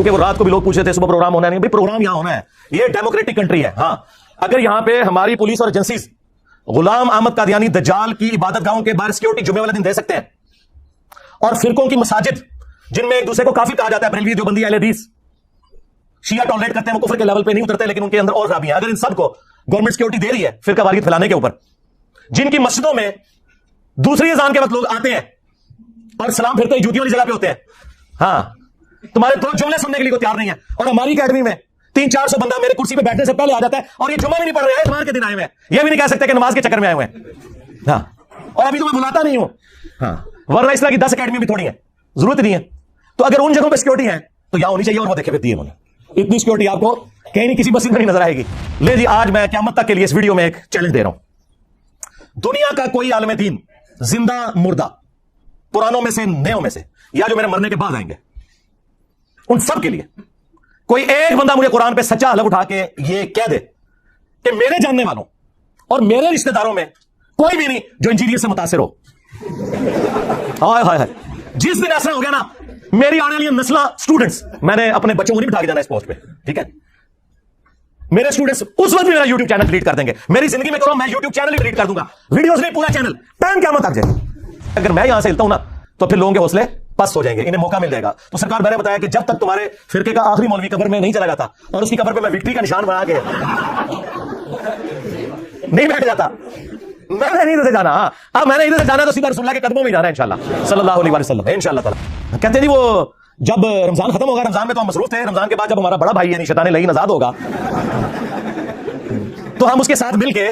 کیونکہ وہ رات کو بھی لوگ پوچھتے تھے صبح پروگرام ہونا نہیں. بھائی پروگرام یہاں ہونا ہے, یہ ڈیموکریٹک کنٹری ہے. ہاں اگر یہاں پہ ہماری پولیس اور ایجنسیز غلام احمد قادیانی دجال کی عبادت گاہوں کے باہر سیکورٹی جمعے والے دن دے سکتے ہیں, اور فرقوں کی مساجد جن میں ایک دوسرے کو کافی کہا جاتا ہے, بریلوی دیوبندی اہل حدیث شیعہ ٹالریٹ کرتے ہیں, وہ کفر کے لیول پہ نہیں اترتے لیکن ان کے اندر اور خرابیاں. اگر ان سب کو گورنمنٹ سیکورٹی دے رہی ہے فرقہ واریت پھیلانے کے اوپر, جن کی مسجدوں میں دوسری اذان کے وقت لوگ آتے ہیں اور سلام پھرتے ہی جوتیوں والی جگہ پہ ہوتے ہیں, ہاں تمہارے دو جملے سننے کے لیے کوئی تیار نہیں ہے, اور ہماری اکیڈمی میں 300-400 بندہ میرے کرسی پہ بیٹھنے سے پہلے آ جاتا ہے, اور یہ جمعہ بھی نہیں پڑھ رہے ہیں, اتوار کے دن آئے ہوئے ہیں, یہ بھی نہیں کہہ سکتے کہ نماز کے چکر میں آئے ہوئے ہیں. ہاں اور ابھی تو میں بلاتا نہیں ہوں, ہاں ورنہ اس طرح کی 10 اکیڈمی بھی تھوڑی ہے, ضرورت نہیں ہے. تو اگر ان جگہوں پہ سیکورٹی ہے تو یہاں ہونی چاہیے, اور وہ دیکھے پھر دی انہوں نے اتنی سیکورٹی آپ کو کہیں نہیں کسی مسجد میں نہیں نظر آئے گی. لے جی آج میں قیامت تک کے لیے اس ویڈیو میں ایک چیلنج دے رہا ہوں. دنیا کا کوئی عالم دین زندہ مردہ, پرانوں میں سے نیوں میں سے, یا جو میرے مرنے کے بعد آئیں گے, ان سب کے لیے کوئی ایک بندہ مجھے قرآن پہ سچا حلف اٹھا کے یہ کہہ دے کہ میرے جاننے والوں اور میرے رشتہ داروں میں کوئی بھی نہیں جو انجینئر سے متاثر ہو. ہائے ہائے ہائے, جس دن ایسا ہو گیا نا, میری آنے والی نسلیں اسٹوڈنٹس, میں نے اپنے بچوں کو نہیں بٹھا کے جانا اس پوسٹ پہ, ٹھیک ہے, میرے اسٹوڈنٹس اس وقت بھی میرا یوٹیوب چینل ڈیلیٹ کر دیں گے. میری زندگی میں کرو میں یوٹیوب چینل ہی ڈیلیٹ کر دوں گا, ویڈیوز نہیں, پورا چینل, ٹائم قیامت تک جائے. اگر میں یہاں سے ہلتا ہوں نا تو پھر لوگوں کے حوصلے پس ہو جائیں گے, انہیں موقع مل جائے گا. تو سرکار میں نے بتایا کہ جب تک تمہارے فرقے کا آخری مولوی قبر میں نہیں چلا جاتا اور اس کی قبر پہ میں وکٹری کا نشان بنا کے نہیں بیٹھ جاتا, میں نے نہیں ادھر سے جانا. اب میں نے ادھر سے جانا تو سیدھا رسول اللہ کے قدموں میں جانا ہے انشاءاللہ صلی اللہ علیہ وسلم, انشاءاللہ تعالی. کہتے ہیں جی وہ جب رمضان ختم ہوگا, رمضان میں تو ہم مصروف تھے, رمضان کے بعد جب ہمارا بڑا بھائی یعنی شیطان لعین آزاد ہوگا تو ہم اس کے ساتھ مل کے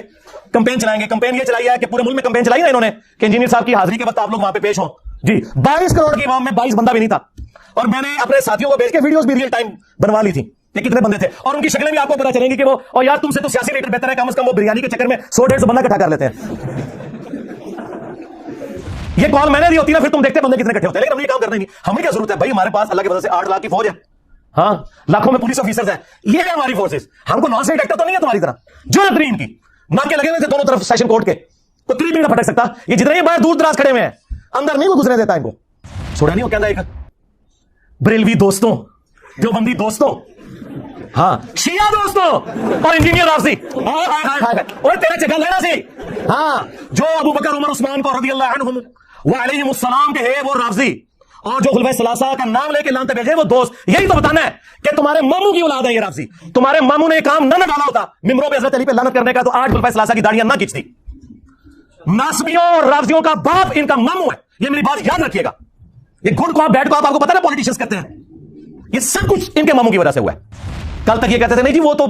کمپین چلائیں گے. کمپین یہ چلائی ہے کہ پورے ملک میں کمپین چلائی ہے انہوں نے کہ انجینئر صاحب کی حاضری کے وقت آپ لوگ وہاں پہ پیش ہوں. جی 22 کروڑ کی عوام میں 22 بندہ بھی نہیں تھا, اور میں نے اپنے ساتھیوں کو بھیج کے ویڈیوز بھی ریئل ٹائم بنوا لی تھی کہ کتنے بندے تھے, اور ان کی شکلیں بھی آپ کو پتا چلیں گی کہ وہ, اور یار تم سے تو سیاسی لیڈر بہتر ہے, کم از کم وہ بریانی کے چکر میں 100-150 بندہ اکٹھا کر لیتے ہیں. یہ کال میں نے دی ہوتی نا, پھر تم دیکھتے بندے کتنے اکٹھے ہوتے ہیں, لیکن ہم یہ کام کرنا ہی نہیں. ہمیں کیا ضرورت ہے بھائی, ہمارے پاس اللہ کے وجہ سے 8 لاکھ کی فوج ہے, ہاں لاکھوں میں پولیس آفیسرز ہیں, یہ ہے ہماری فورسز. ہم کو نان اسٹیٹ ایکٹر تو نہیں ہے تمہاری طرح جو ترین کی ناکے لگے ہوئے تھے دونوں طرف سیشن کورٹ کے, تو قریب بھی نہ پھٹک سکتا. یہ جتنے ہی باہر دور دراز کھڑے ہوئے ہیں, اندر نہیں وہ گزرنے دیتا ان کو. سوڑا نہیں وہ کہنا ایک بریلوی دوستوں, دیوبندی دوستوں, ہاں شیعہ دوستوں, اور انجینئر رافضی, اور تیرے چگل لینا سی, ہاں جو ابو بکر عمر عثمان کو رضی اللہ عنہم وعلیہم السلام کے ہے وہ رافضی, اور جو خلفائے ثلاثہ کا نام لے کے لانتے بھیجے وہ دوست. یہی تو بتانا ہے کہ تمہارے ماموں کی اولاد ہے یہ رافضی. تمہارے ماموں نے کام نہ ڈالا ہوتا ممبروں پہ حضرت علی پہ لعنت کرنے کا, تو آج خلفائے ثلاثہ کی داڑیاں نہ کھینچتی. ناسبیوں اور رافضیوں کا باپ ان کا ماموں ہے, یہ میری بات یاد رکھیے گا. یہ گڈ کو بیڈ کو آپ کو پتا نا پولیٹیشنز کرتے ہیں, یہ سب کچھ ان کے ماموں کی وجہ سے ہوا ہے. کل تک یہ کہتے تھے نہیں جی وہ تو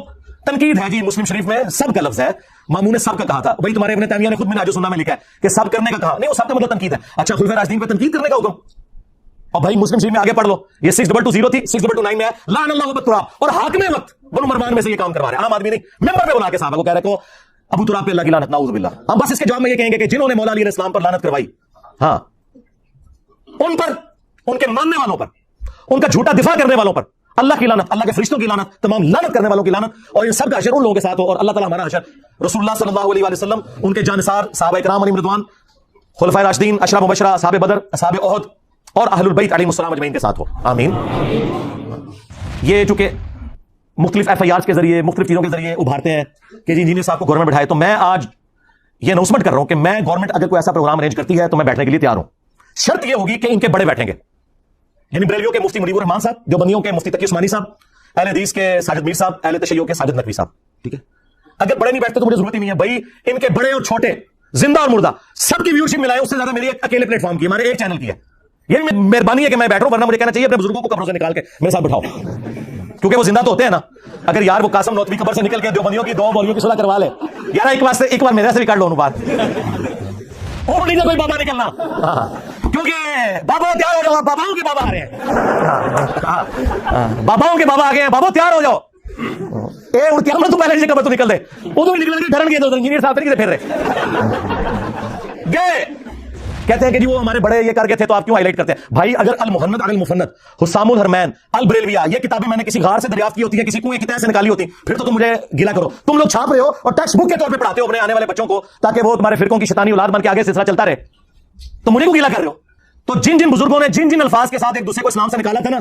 تنقید ہے, جی مسلم شریف میں سب کا لفظ ہے, ماموں نے سب کا کہا تھا. بھائی تمہارے ابن تیمیہ نے خود منہاج السنہ میں لکھا ہے کہ سب کرنے کا کہا, نہیں وہ سب کا مطلب تنقید ہے. اچھا خلفائے راشدین پہ تنقید کرنے کا حکم, اور بھائی مسلم شریف میں آگے پڑھ لو, یہ 6220 تھی, 6229 میں ہے لعن اللہ ابو تراب, اور حاکم وقت بنو مروان میں سے یہ کام کروا رہے ہیں, عام آدمی نہیں, ممبر پہ بلا کے صحابہ کو کہہ رہے کو ابو تراب پہ اللہ کی لعنت, نعوذ باللہ. ہم بس اس کے جواب میں یہ کہیں گے کہ جنہوں نے مولا علی علیہ السلام پر لعنت کروائی, ہاں ان پر, ان کے ماننے والوں پر, ان کا جھوٹا دفاع کرنے والوں پر اللہ کی لعنت, اللہ کے فرشتوں کی لعنت, تمام لعنت کرنے والوں کی لعنت, اور ان سب کا حشر ان لوگوں کے ساتھ ہو, اور اللہ تعالی ہمارا حشر رسول اللہ صلی اللہ علیہ وآلہ وسلم, ان کے جانثار صحابہ کرام علیہم رضوان, خلفائے راشدین, عشرہ مبشرہ, اصحاب بدر, اصحاب احد, اور اہل البیت علیہم السلام اجمعین کے ساتھ ہو, آمین. یہ چونکہ مختلف ایف آئی آر کے ذریعے, مختلف چیزوں کے ذریعے ابھارتے ہیں کہ جی انجینئر صاحب کو گورنمنٹ بٹھائے, تو میں آج یہ اناؤنسمنٹ کر رہا ہوں کہ میں گورنمنٹ اگر کوئی ایسا پروگرام ارینج کرتی ہے تو میں بیٹھنے کے لیے تیار ہوں. شرط یہ ہوگی کہ ان کے بڑے بیٹھیں گے, یعنی بریلویوں کے مفتی منیب الرحمان صاحب, دیوبندیوں کے مفتی تقی عثمانی صاحب, اہل حدیث کے ساجد میر صاحب, اہل تشیع کے ساجد نقوی صاحب, ٹھیک ہے. اگر بڑے نہیں بیٹھتے تو مجھے ضرورت ہی نہیں ہے بھائی, ان کے بڑے اور چھوٹے, زندہ اور مردہ, سب کی ویورشپ ملائے, اس سے زیادہ میری اکیلے پلیٹ فارم کی, ہمارے ایک چینل کی ہے. یہ مہربانی ہے کہ میں بیٹھ رہا ہوں, ورنہ مجھے کہنا چاہیے اپنے بزرگوں کو قبروں سے نکال کے میرے ساتھ بٹھاؤ, کیونکہ وہ زندہ تو ہوتے ہیں نا. اگر یار وہ قاسم نوتوی قبر سے نکل کے دیوبندیوں کی 2 مولویوں کی صلح کروا لے, یار ایک بار میرے سے بھی کر لو بات, اور نہیں کوئی بابا نکلنا, کیونکہ بابا تیار ہو جاؤ, باباؤں کے بابا آ رہے ہیں, باباؤں کے بابا آ گئے ہیں, بابا تیار ہو جاؤ. تو پہلے قبر تو نکل دے, وہ تو نکل کے ڈرن گئے, انجینئر صاحب نہیں پھر رہے گئے, کہتے ہیں کہ جی وہ ہمارے بڑے یہ کر گئے تھے تو آپ کیوں ہائی لائٹ کرتے ہیں. بھائی اگر المحنت علی المفند, حسام الحرمین, البریلویہ, یہ کتابیں میں نے کسی غار سے دریافت کی ہوتی ہیں, کسی کنویں کی تہہ سے نکالی ہوتی, پھر تو تم مجھے گلا کرو. تم لوگ چھاپ رہے ہو اور ٹیکسٹ بک کے طور پہ پڑھاتے ہو اپنے آنے والے بچوں کو, تاکہ وہ تمہارے فرقوں کی شیطانی اولاد بن کے آگے سلسلہ چلتا رہے, تو مجھے کو گلا کر رہے ہو. تو جن جن بزرگوں نے جن جن الفاظ کے ساتھ ایک دوسرے کو اسلام سے نکالا تھا نا,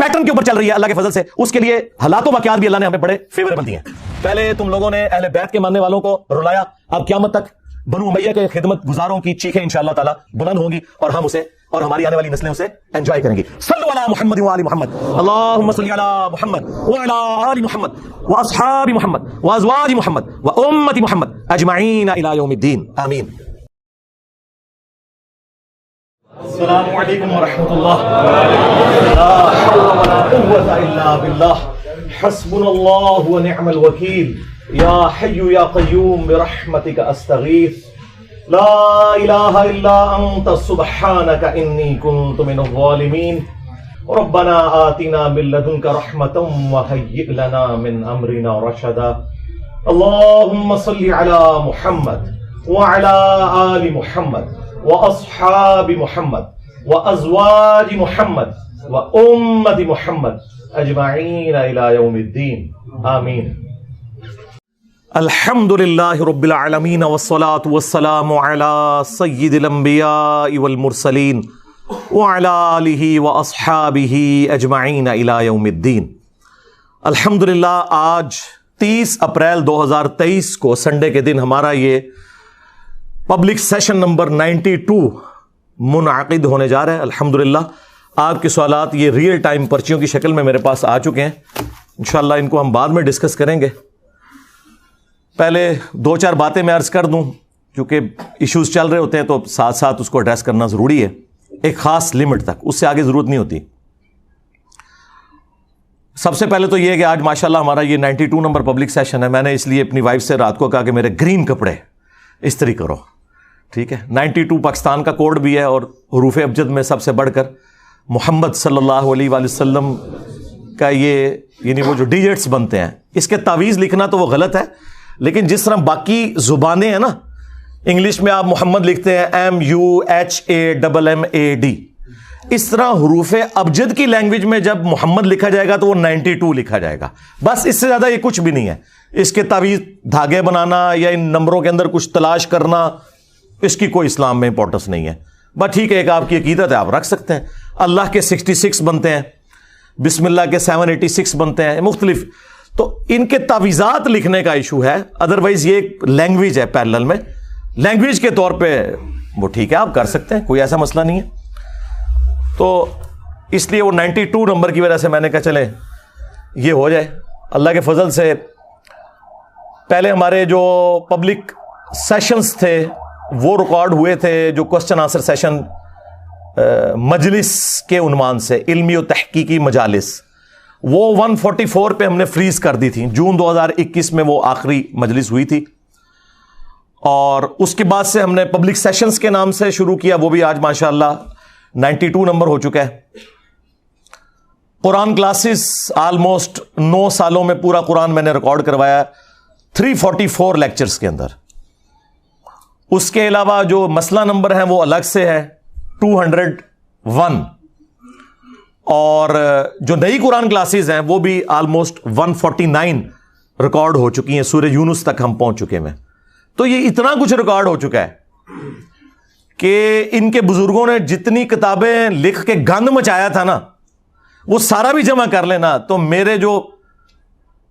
پیٹرن کے اوپر چل رہی ہے اللہ کے فضل سے، اس کے لیے حالات و واقعات بھی اللہ نے ہمیں بڑے فیوریبل دیے ہیں۔ پہلے تم لوگوں نے اہل بیت کے ماننے والوں کو رلایا، اب قیامت تک بنو امیہ کے خدمت گزاروں کی چیخیں انشاءاللہ تعالی بلند ہوں گی اور ہم اسے اور ہماری آنے والی نسلیں اسے انجوائے کریں گی۔ صلو علی محمد وآل محمد، اللہم صلی علی محمد وعلی آل محمد واصحاب محمد وازواج محمد وامت محمد اجمعین الی یوم الدین، آمین۔ السلام علیکم ورحمۃ اللہ، لا حول ولا قوة الا باللہ، حسبنا اللہ ونعم الوکیل، یا حی یا قیوم برحمتک استغیث، لا الہ الا انت سبحانک انی کنت من الظالمین، ربنا آتنا من لدنک رحمتا وہیئ لنا من امرنا رشدا، اللہم صل علی محمد وعلی آل محمد واصحاب محمد وازواج محمد وامت محمد اجمعین الی یوم الدین، آمین۔ الحمد للہ رب العالمین والصلاة والسلام علی سید الانبیاء والمرسلین وعلی آلہ واصحابہ اجمعین الی یوم الدین۔ الحمدللہ آج 30 اپریل 2023 کو سنڈے کے دن ہمارا یہ پبلک سیشن نمبر 92 منعقد ہونے جا رہا ہے۔ الحمدللہ آپ کے سوالات یہ ریئل ٹائم پرچیوں کی شکل میں میرے پاس آ چکے ہیں، انشاءاللہ ان کو ہم بعد میں ڈسکس کریں گے۔ پہلے 2-4 باتیں میں عرض کر دوں، کیونکہ ایشوز چل رہے ہوتے ہیں تو ساتھ ساتھ اس کو ایڈریس کرنا ضروری ہے، ایک خاص لمٹ تک، اس سے آگے ضرورت نہیں ہوتی۔ سب سے پہلے تو یہ ہے کہ آج ماشاءاللہ ہمارا یہ 92 نمبر پبلک سیشن ہے، میں نے اس لیے اپنی وائف سے رات کو کہا کہ میرے گرین کپڑے استری کرو، ٹھیک ہے۔ 92 پاکستان کا کوڈ بھی ہے اور حروف ابجد میں سب سے بڑھ کر محمد صلی اللہ علیہ وآلہ وسلم کا یہ یعنی وہ جو ڈیجٹس بنتے ہیں، اس کے تعویذ لکھنا تو وہ غلط ہے، لیکن جس طرح باقی زبانیں ہیں نا، انگلش میں آپ محمد لکھتے ہیں MUHAMMAD، اس طرح حروف ابجد کی لینگویج میں جب محمد لکھا جائے گا تو وہ 92 لکھا جائے گا، بس اس سے زیادہ یہ کچھ بھی نہیں ہے۔ اس کے تعویذ دھاگے بنانا یا ان نمبروں کے اندر کچھ تلاش کرنا، اس کی کوئی اسلام میں امپورٹنس نہیں ہے، بس ٹھیک ہے ایک آپ کی عقیدت ہے، آپ رکھ سکتے ہیں۔ اللہ کے 66 بنتے ہیں، بسم اللہ کے 786 بنتے ہیں، مختلف، تو ان کے تعویذات لکھنے کا ایشو ہے، ادروائز یہ ایک لینگویج ہے پیرلل میں، لینگویج کے طور پہ وہ ٹھیک ہے آپ کر سکتے ہیں، کوئی ایسا مسئلہ نہیں ہے۔ تو اس لیے وہ 92 نمبر کی وجہ سے میں نے کہا چلے یہ ہو جائے اللہ کے فضل سے۔ پہلے ہمارے جو پبلک سیشنز تھے وہ ریکارڈ ہوئے تھے، جو کوسچن آنسر سیشن مجلس کے عنوان سے، علمی و تحقیقی مجالس، وہ 144 پہ ہم نے فریز کر دی تھی، جون 2021 میں وہ آخری مجلس ہوئی تھی، اور اس کے بعد سے ہم نے پبلک سیشنز کے نام سے شروع کیا، وہ بھی آج ماشاءاللہ 92 نمبر ہو چکا ہے۔ قرآن کلاسز آلموسٹ 9 سالوں میں پورا قرآن میں نے ریکارڈ کروایا 344 لیکچرز کے اندر۔ اس کے علاوہ جو مسئلہ نمبر ہیں وہ الگ سے ہے 201، اور جو نئی قرآن کلاسز ہیں وہ بھی آلموسٹ 149 ریکارڈ ہو چکی ہیں، سورہ یونس تک ہم پہنچ چکے ہیں۔ تو یہ اتنا کچھ ریکارڈ ہو چکا ہے کہ ان کے بزرگوں نے جتنی کتابیں لکھ کے گند مچایا تھا نا، وہ سارا بھی جمع کر لینا تو میرے جو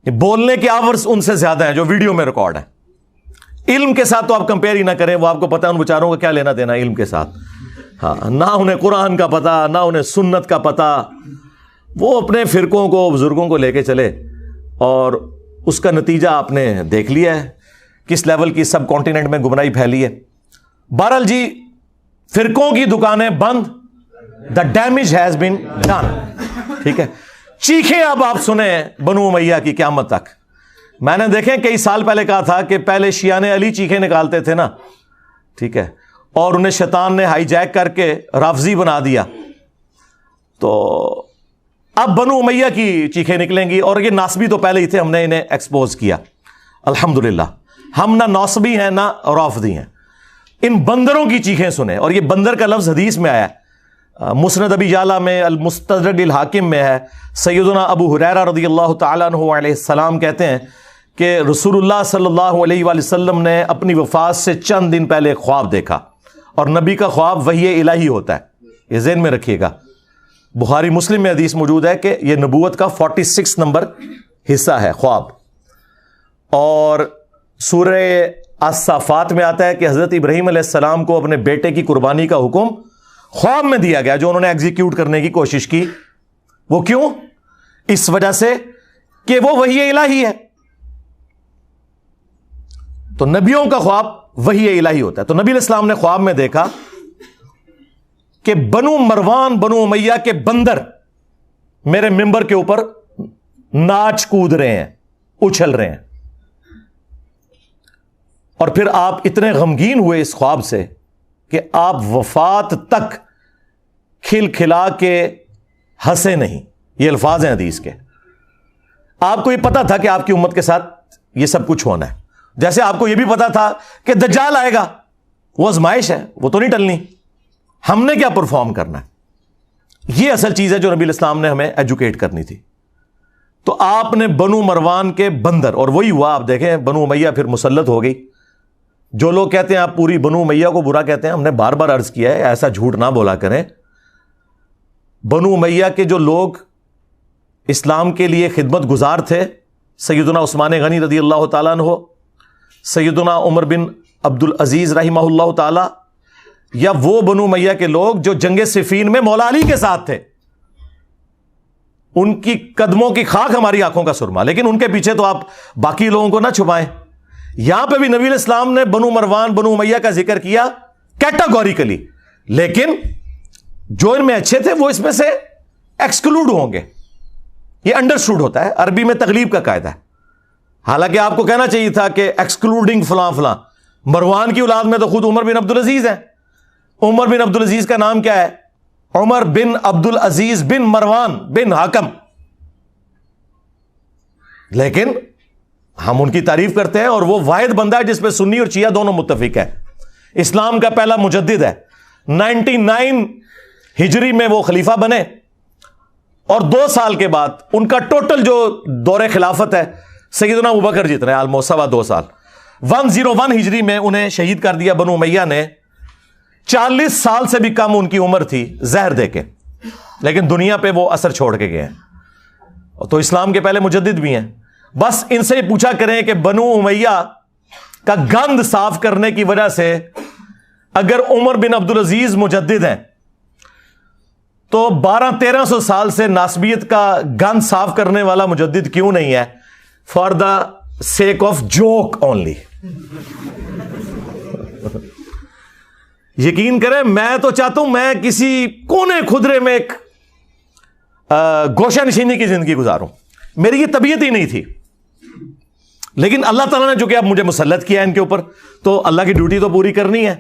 بولنے کے آورز ان سے زیادہ ہیں جو ویڈیو میں ریکارڈ ہیں۔ علم کے ساتھ تو آپ کمپیئر ہی نہ کریں، وہ آپ کو پتا ہے ان بیچاروں کا کیا لینا دینا علم کے ساتھ، ہاں، نہ انہیں قرآن کا پتا، نہ انہیں سنت کا پتا، وہ اپنے فرقوں کو بزرگوں کو لے کے چلے، اور اس کا نتیجہ آپ نے دیکھ لیا ہے کس لیول کی سب کانٹیننٹ میں گمراہی پھیلی ہے۔ بہرحال جی، فرقوں کی دکانیں بند، the damage has been done, ٹھیک ہے۔ چیخیں اب آپ سنیں بنو امیہ کی قیامت تک۔ میں نے دیکھیں کئی سال پہلے کہا تھا کہ پہلے شیعان علی چیخیں نکالتے تھے نا، ٹھیک ہے، اور انہیں شیطان نے ہائی جیک کر کے رافضی بنا دیا، تو اب بنو امیہ کی چیخیں نکلیں گی، اور یہ ناصبی تو پہلے ہی تھے، ہم نے انہیں ایکسپوز کیا الحمدللہ۔ ہم نہ ناصبی ہیں نہ رافضی ہیں، ان بندروں کی چیخیں سنیں۔ اور یہ بندر کا لفظ حدیث میں آیا ہے، مسند ابی یعلا میں، المستدرک الحاکم میں ہے۔ سیدنا ابو ہریرہ رضی اللہ تعالیٰ عنہ علیہ السلام کہتے ہیں کہ رسول اللہ صلی اللہ علیہ وآلہ وسلم نے اپنی وفات سے چند دن پہلے خواب دیکھا، اور نبی کا خواب وحی الہی ہوتا ہے، یہ ذہن میں رکھیے گا۔ بخاری مسلم میں حدیث موجود ہے کہ یہ نبوت کا 46 نمبر حصہ ہے خواب. اور سورہ الصافات میں آتا ہے کہ حضرت ابراہیم علیہ السلام کو اپنے بیٹے کی قربانی کا حکم خواب میں دیا گیا جو انہوں نے ایگزیکیوٹ کرنے کی کوشش کی. وہ کیوں؟ اس وجہ سے کہ وہ وحی الہی ہے. تو نبیوں کا خواب وحی الہی ہوتا ہے. تو نبی علیہ السلام نے خواب میں دیکھا کہ بنو مروان بنو امیہ کے بندر میرے ممبر کے اوپر ناچ کود رہے ہیں، اچھل رہے ہیں. اور پھر آپ اتنے غمگین ہوئے اس خواب سے کہ آپ وفات تک کھل کھلا کے ہنسے نہیں. یہ الفاظ ہیں حدیث کے. آپ کو یہ پتا تھا کہ آپ کی امت کے ساتھ یہ سب کچھ ہونا ہے. جیسے آپ کو یہ بھی پتا تھا کہ دجال آئے گا، وہ آزمائش ہے، وہ تو نہیں ٹلنی. ہم نے کیا پرفارم کرنا ہے؟ یہ اصل چیز ہے جو نبی الاسلام نے ہمیں ایجوکیٹ کرنی تھی. تو آپ نے بنو مروان کے بندر، اور وہی ہوا. آپ دیکھیں بنو امیہ پھر مسلط ہو گئی. جو لوگ کہتے ہیں آپ پوری بنو امیہ کو برا کہتے ہیں، ہم نے بار بار عرض کیا ہے ایسا جھوٹ نہ بولا کریں. بنو امیہ کے جو لوگ اسلام کے لیے خدمت گزار تھے، سیدنا عثمان غنی رضی اللہ تعالیٰ عنہ، سیدنا عمر بن عبد العزیز رحمہ اللہ تعالی، یا وہ بنو امیہ کے لوگ جو جنگ صفین میں مولا علی کے ساتھ تھے، ان کی قدموں کی خاک ہماری آنکھوں کا سرما. لیکن ان کے پیچھے تو آپ باقی لوگوں کو نہ چھپائیں. یہاں پہ بھی نبی علیہ السلام نے بنو مروان بنو امیہ کا ذکر کیا کیٹاگوریکلی، لیکن جو ان میں اچھے تھے وہ اس میں سے ایکسکلوڈ ہوں گے. یہ انڈرسٹوڈ ہوتا ہے، عربی میں تغلیب کا قاعدہ ہے. حالانکہ آپ کو کہنا چاہیے تھا کہ ایکسکلوڈنگ فلاں فلاں. مروان کی اولاد میں تو خود عمر بن عبد العزیز ہیں. عمر بن عبد العزیز کا نام کیا ہے؟ عمر بن عبد العزیز بن مروان بن حکم. لیکن ہم ان کی تعریف کرتے ہیں، اور وہ واحد بندہ ہے جس پہ سنی اور شیعہ دونوں متفق ہے. اسلام کا پہلا مجدد ہے. 99 ہجری میں وہ خلیفہ بنے، اور 2 سال کے بعد ان کا ٹوٹل جو دور خلافت ہے سیدنا ابوبکر جتنے آلموسٹ 2.25 سال. 101 ہجری میں انہیں شہید کر دیا بنو امیہ نے. 40 سال سے بھی کم ان کی عمر تھی زہر دے کے، لیکن دنیا پہ وہ اثر چھوڑ کے گئے ہیں. تو اسلام کے پہلے مجدد بھی ہیں. بس ان سے پوچھا کریں کہ بنو امیہ کا گند صاف کرنے کی وجہ سے اگر عمر بن عبد العزیز مجدد ہیں تو 1200-1300 سال سے ناسبیت کا گند صاف کرنے والا مجدد کیوں نہیں ہے؟ For the sake of joke only. یقین کریں میں تو چاہتا ہوں میں کسی کونے خدرے میں ایک گوشہ نشینی کی زندگی گزاروں. میری یہ طبیعت ہی نہیں تھی، لیکن اللہ تعالیٰ نے جو کہ اب مجھے مسلط کیا ہے ان کے اوپر، تو اللہ کی ڈیوٹی تو پوری کرنی ہے.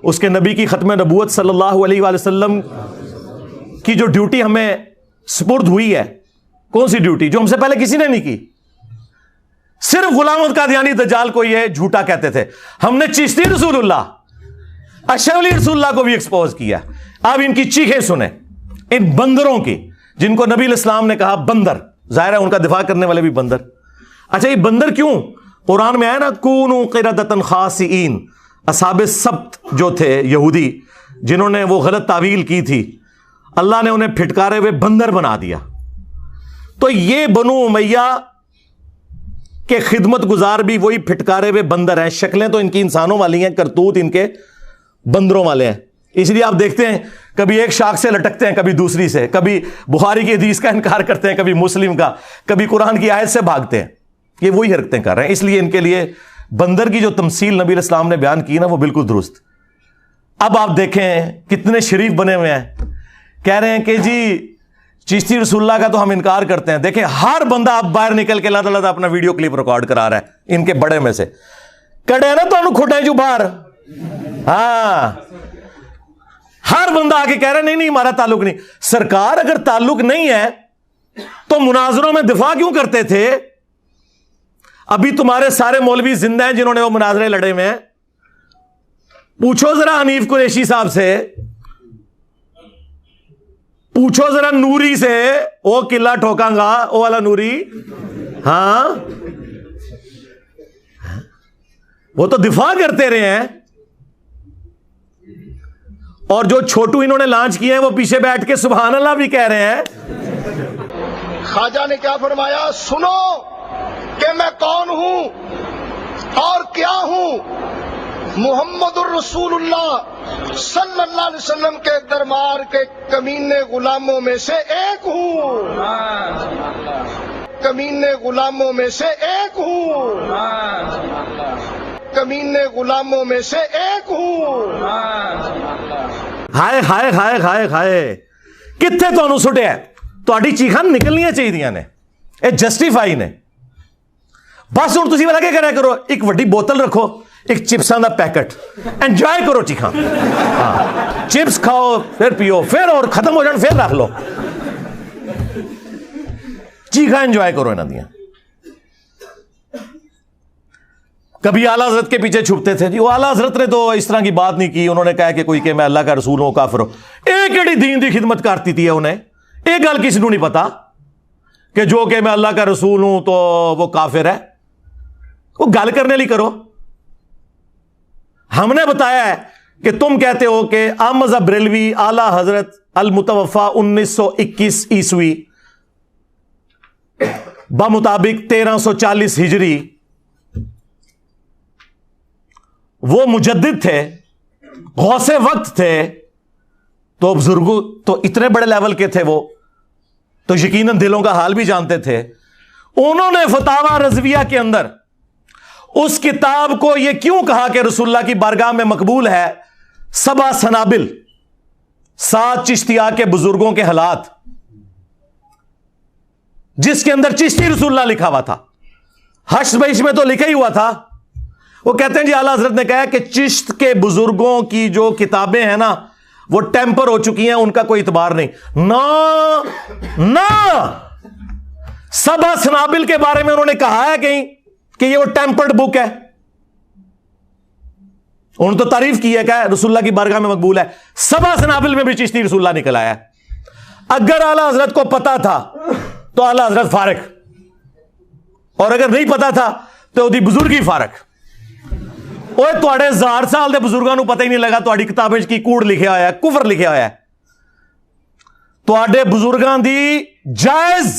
اس کے نبی کی ختم نبوت صلی اللہ علیہ وآلہ وسلم کی جو ڈیوٹی ہمیں سپرد ہوئی ہے، کون سی ڈیوٹی جو ہم سے پہلے کسی نے نہیں کی؟ صرف غلام احمد قادیانی دجال کو یہ جھوٹا کہتے تھے. ہم نے چشتی رسول اللہ، اشرف علی رسول اللہ کو بھی ایکسپوز کیا. اب ان کی چیخیں سنیں، ان بندروں کی، جن کو نبی علیہ السلام نے کہا بندر. ظاہر ہے ان کا دفاع کرنے والے بھی بندر. اچھا یہ بندر کیوں؟ قرآن میں آیا نا کونوا قردۃ خاسئین. اصحاب السبت جو تھے یہودی جنہوں نے وہ غلط تعویل کی تھی، اللہ نے انہیں پھٹکارے ہوئے بندر بنا دیا. تو یہ بنو امیہ کے خدمت گزار بھی وہی پھٹکارے ہوئے بندر ہیں. شکلیں تو ان کی انسانوں والی ہیں، کرتوت ان کے بندروں والے ہیں. اس لیے آپ دیکھتے ہیں کبھی ایک شاخ سے لٹکتے ہیں، کبھی دوسری سے، کبھی بخاری کی حدیث کا انکار کرتے ہیں، کبھی مسلم کا، کبھی قرآن کی آیت سے بھاگتے ہیں. یہ وہی حرکتیں کر رہے ہیں. اس لیے ان کے لیے بندر کی جو تمثیل نبی علیہ السلام نے بیان کی نا وہ بالکل درست. اب آپ دیکھیں کتنے شریف بنے ہوئے ہیں، کہہ رہے ہیں کہ جی چشتی رسول اللہ کا تو ہم انکار کرتے ہیں. دیکھیں ہر بندہ اب باہر نکل کے اللہ تعالیٰ اپنا ویڈیو کلپ ریکارڈ کرا رہا ہے ان کے بڑے میں سے. کڑے نا تو کھٹے جو باہر، ہاں ہر بندہ آ کے کہہ رہا ہے نہیں ہمارا تعلق نہیں. سرکار اگر تعلق نہیں ہے تو مناظروں میں دفاع کیوں کرتے تھے؟ ابھی تمہارے سارے مولوی زندہ ہیں جنہوں نے وہ مناظرے لڑے ہوئے ہیں. پوچھو ذرا حنیف قریشی صاحب سے، پوچھو ذرا نوری سے، وہ قلعہ ٹھوکاں گا وہ والا نوری، ہاں وہ تو دفاع کرتے رہے ہیں. اور جو چھوٹو انہوں نے لانچ کیے ہیں وہ پیچھے بیٹھ کے سبحان اللہ بھی کہہ رہے ہیں. خواجہ نے کیا فرمایا؟ سنو کہ میں کون ہوں اور کیا ہوں. محمد الرسول اللہ صلی اللہ علیہ وسلم کے دربار کے کمینے غلاموں میں سے ایک ہوں. کمینے غلاموں میں سے ایک ہوں. کمینے غلاموں میں سے ایک ہوں. ہائے ہائے ہائے ہائے ہائے کتنے تمہیں سٹیا تہاڈی چیخاں نکلنیاں چاہیے نے یہ جسٹیفائی نے. بس ہوں تسی والا کیا کریا کرو ایک وڈی بوتل رکھو ایک چپساں دا پیکٹ انجوائے کرو چیخاں. چپس کھاؤ پھر پیو پھر اور ختم ہو جان پھر رکھ لو چیخاں انجوائے کرو انہاں دیاں. کبھی اعلیٰ حضرت کے پیچھے چھپتے تھے جی وہ اعلیٰ حضرت نے تو اس طرح کی بات نہیں کی انہوں نے کہا کہ کوئی کہ میں اللہ کا رسول ہوں کافر ہوں. ایک ایڑی دین دی خدمت کرتی تھی انہیں ایک گل کسی کو نہیں پتا کہ جو کہ میں اللہ کا رسول ہوں تو وہ کافر ہے. وہ گل کرنے لی کرو. ہم نے بتایا ہے کہ تم کہتے ہو کہ احمد بریلوی اعلیٰ حضرت المتوفا 1921 عیسوی بمطابق 1340 ہجری وہ مجدد تھے غوث وقت تھے. تو بزرگوں تو اتنے بڑے لیول کے تھے وہ تو یقیناً دلوں کا حال بھی جانتے تھے. انہوں نے فتاوی رضویہ کے اندر اس کتاب کو یہ کیوں کہا کہ رسول اللہ کی بارگاہ میں مقبول ہے 7 سنابل 7 چشتیہ کے بزرگوں کے حالات جس کے اندر چشتی رسول اللہ لکھا ہوا تھا. حشر بیش میں تو لکھا ہی ہوا تھا. وہ کہتے ہیں جی اعلیٰ حضرت نے کہا کہ چشت کے بزرگوں کی جو کتابیں ہیں نا وہ ٹیمپر ہو چکی ہیں ان کا کوئی اعتبار نہیں. نہ 7 سنابل کے بارے میں انہوں نے کہا ہے کہیں کہ یہ وہ ٹیمپرڈ بک ہے. انہوں نے تو تعریف کی ہے کہ رسول اللہ کی بارگاہ میں مقبول ہے. 7 سنابل میں بھی چشتی رسول اللہ نکل آیا. اگر اعلیٰ حضرت کو پتا تھا تو اعلیٰ حضرت فارق اور اگر نہیں پتا تھا تو دی بزرگی فارق. اوے تواڈے 1000 سال دے بزرگاں نو پتہ ہی نہیں لگا تواڈی کتابیں کی کوڑ لکھیا ہویا ہے کفر لکھیا ہویا ہے. تواڈے بزرگاں دی جائز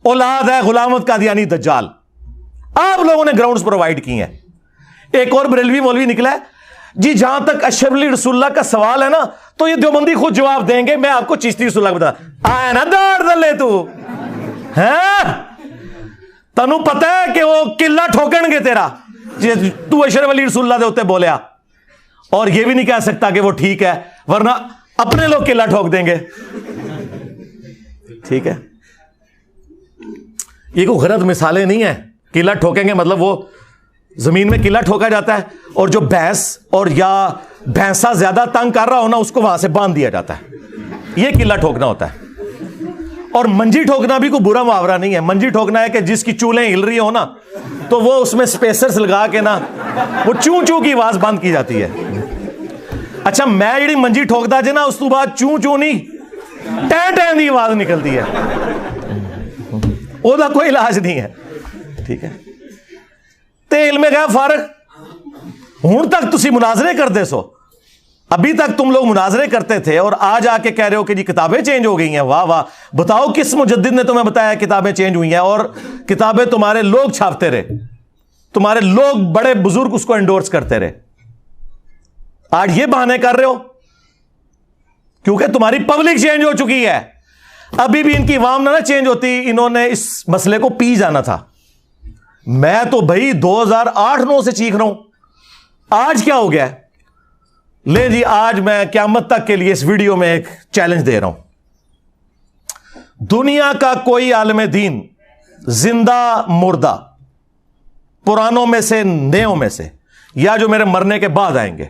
اولاد ہے غلامت قادیانی دجال. آپ لوگوں نے گراؤنڈز پرووائڈ کی ہیں. ایک اور بریلوی مولوی نکلا ہے جی جہاں تک اشرف علی رسول اللہ کا سوال ہے نا تو یہ دیوبندی خود جواب دیں گے. میں آپ کو چشتی رسول اللہ بتا آیا نا داڑ دلے تو تنو پتہ ہے کہ وہ قلعہ ٹھوکن گے تیرا تو اشرف علی رسول اللہ دے ہوتے بولیا اور یہ بھی نہیں کہہ سکتا کہ وہ ٹھیک ہے ورنہ اپنے لوگ قلعہ ٹھوک دیں گے. ٹھیک ہے یہ کوئی غلط مثالیں نہیں ہیں. قلعہ ٹھوکیں گے مطلب وہ زمین میں قلعہ ٹھوکا جاتا ہے اور جو بھینس اور یا بھینسا زیادہ تنگ کر رہا ہو نا اس کو وہاں سے باندھ دیا جاتا ہے. یہ قلعہ ٹھوکنا ہوتا ہے. اور منجی ٹھوکنا بھی کوئی برا محاورہ نہیں ہے. منجی ٹھوکنا ہے کہ جس کی چولیں ہل رہی ہو نا تو وہ اس میں سپیسرز لگا کے نا وہ چوں چوں کی آواز بند کی جاتی ہے. اچھا میں جڑی منجی ٹھوکتا جی نا اس تو بعد چوں چوں نہیں ٹین ٹین دی آواز نکلتی ہے. وہ دا کوئی علاج نہیں ہے. ٹھیک ہے تے علم غیب فارغ ہوں تک تسی مناظرے کرتے سو. ابھی تک تم لوگ مناظرے کرتے تھے اور آج آ کے کہہ رہے ہو کہ جی کتابیں چینج ہو گئی ہیں. واہ واہ بتاؤ کس مجدد نے تمہیں بتایا کتابیں چینج ہوئی ہیں اور کتابیں تمہارے لوگ چھاپتے رہے تمہارے لوگ بڑے بزرگ اس کو انڈورس کرتے رہے. آج یہ بہانے کر رہے ہو کیونکہ تمہاری پبلک چینج ہو چکی ہے. ابھی بھی ان کی عوام نہ چینج ہوتی انہوں نے اس مسئلے کو پی جانا تھا. میں تو بھائی 2008-9 سے چیخ رہا ہوں. آج کیا ہو گیا ہے؟ لے جی آج میں قیامت تک کے لیے اس ویڈیو میں ایک چیلنج دے رہا ہوں. دنیا کا کوئی عالم دین زندہ مردہ پرانوں میں سے نیوں میں سے یا جو میرے مرنے کے بعد آئیں گے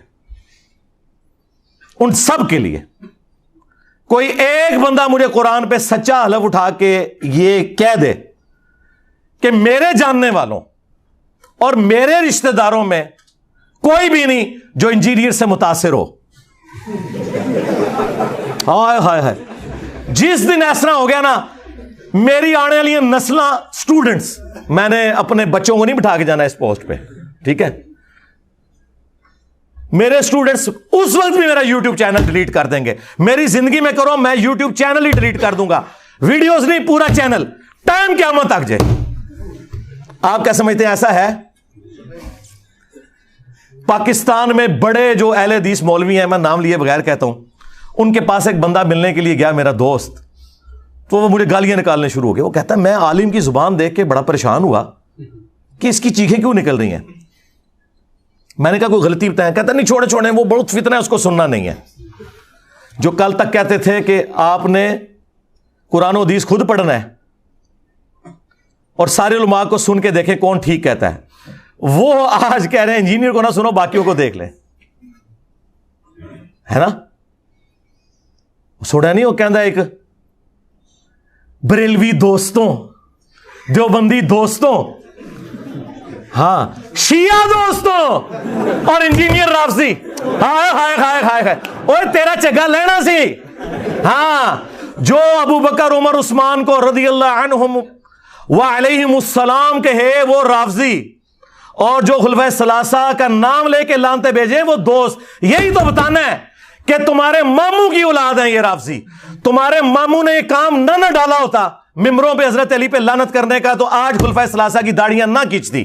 ان سب کے لیے کوئی ایک بندہ مجھے قرآن پہ سچا حلف اٹھا کے یہ کہہ دے کہ میرے جاننے والوں اور میرے رشتہ داروں میں کوئی بھی نہیں جو انجینئر سے متاثر ہو. ہائے ہائے ہائے جس دن ایسا ہو گیا نا میری آنے والی نسلاں سٹوڈنٹس میں نے اپنے بچوں کو نہیں بٹھا کے جانا اس پوسٹ پہ. ٹھیک ہے میرے اسٹوڈنٹس اس وقت بھی میرا یوٹیوب چینل ڈیلیٹ کر دیں گے. میری زندگی میں کرو میں یوٹیوب چینل ہی ڈیلیٹ کر دوں گا, ویڈیوز نہیں, پورا چینل, ٹائم قیامت تک جائے. آپ کیا سمجھتے ہیں ایسا ہے؟ پاکستان میں بڑے جو اہل حدیث مولوی ہیں, میں نام لیے بغیر کہتا ہوں, ان کے پاس ایک بندہ ملنے کے لیے گیا, میرا دوست, تو وہ مجھے گالیاں نکالنے شروع ہو گئے. وہ کہتا ہے میں عالم کی زبان دیکھ کے بڑا پریشان ہوا کہ اس کی چیخیں کیوں نکل رہی ہیں. میں نے کہا کوئی غلطی بتائیں. کہتا نہیں چھوڑے وہ بہت فتنہ ہے, اس کو سننا نہیں ہے. جو کل تک کہتے تھے کہ آپ نے قرآن و حدیث خود پڑھنا ہے اور سارے علماء کو سن کے دیکھیں کون ٹھیک کہتا ہے, وہ آج کہہ رہے ہیں انجینئر کو نہ سنو باقیوں کو دیکھ لیں. ہے نا, سوڑا نہیں وہ کہندا ایک بریلوی دوستوں, دیوبندی دوستوں, ہاں شیعہ دوستوں اور انجینئر رافضی. ہائے ہائے ہائے ہائے ہائے, اوے تیرا چگا لینا سی. ہاں جو ابو بکر عمر عثمان کو رضی اللہ عنہم وعلیہم السلام کہے وہ رافضی, اور جو خلفائے ثلاثہ کا نام لے کے لانتے بھیجے وہ دوست. یہی تو بتانا ہے کہ تمہارے ماموں کی اولاد ہیں یہ رافضی. تمہارے ماموں نے یہ کام نہ ڈالا ہوتا ممبروں پہ حضرت علی پہ لعنت کرنے کا, تو آج خلفائے ثلاثہ کی داڑیاں نہ کھینچتی.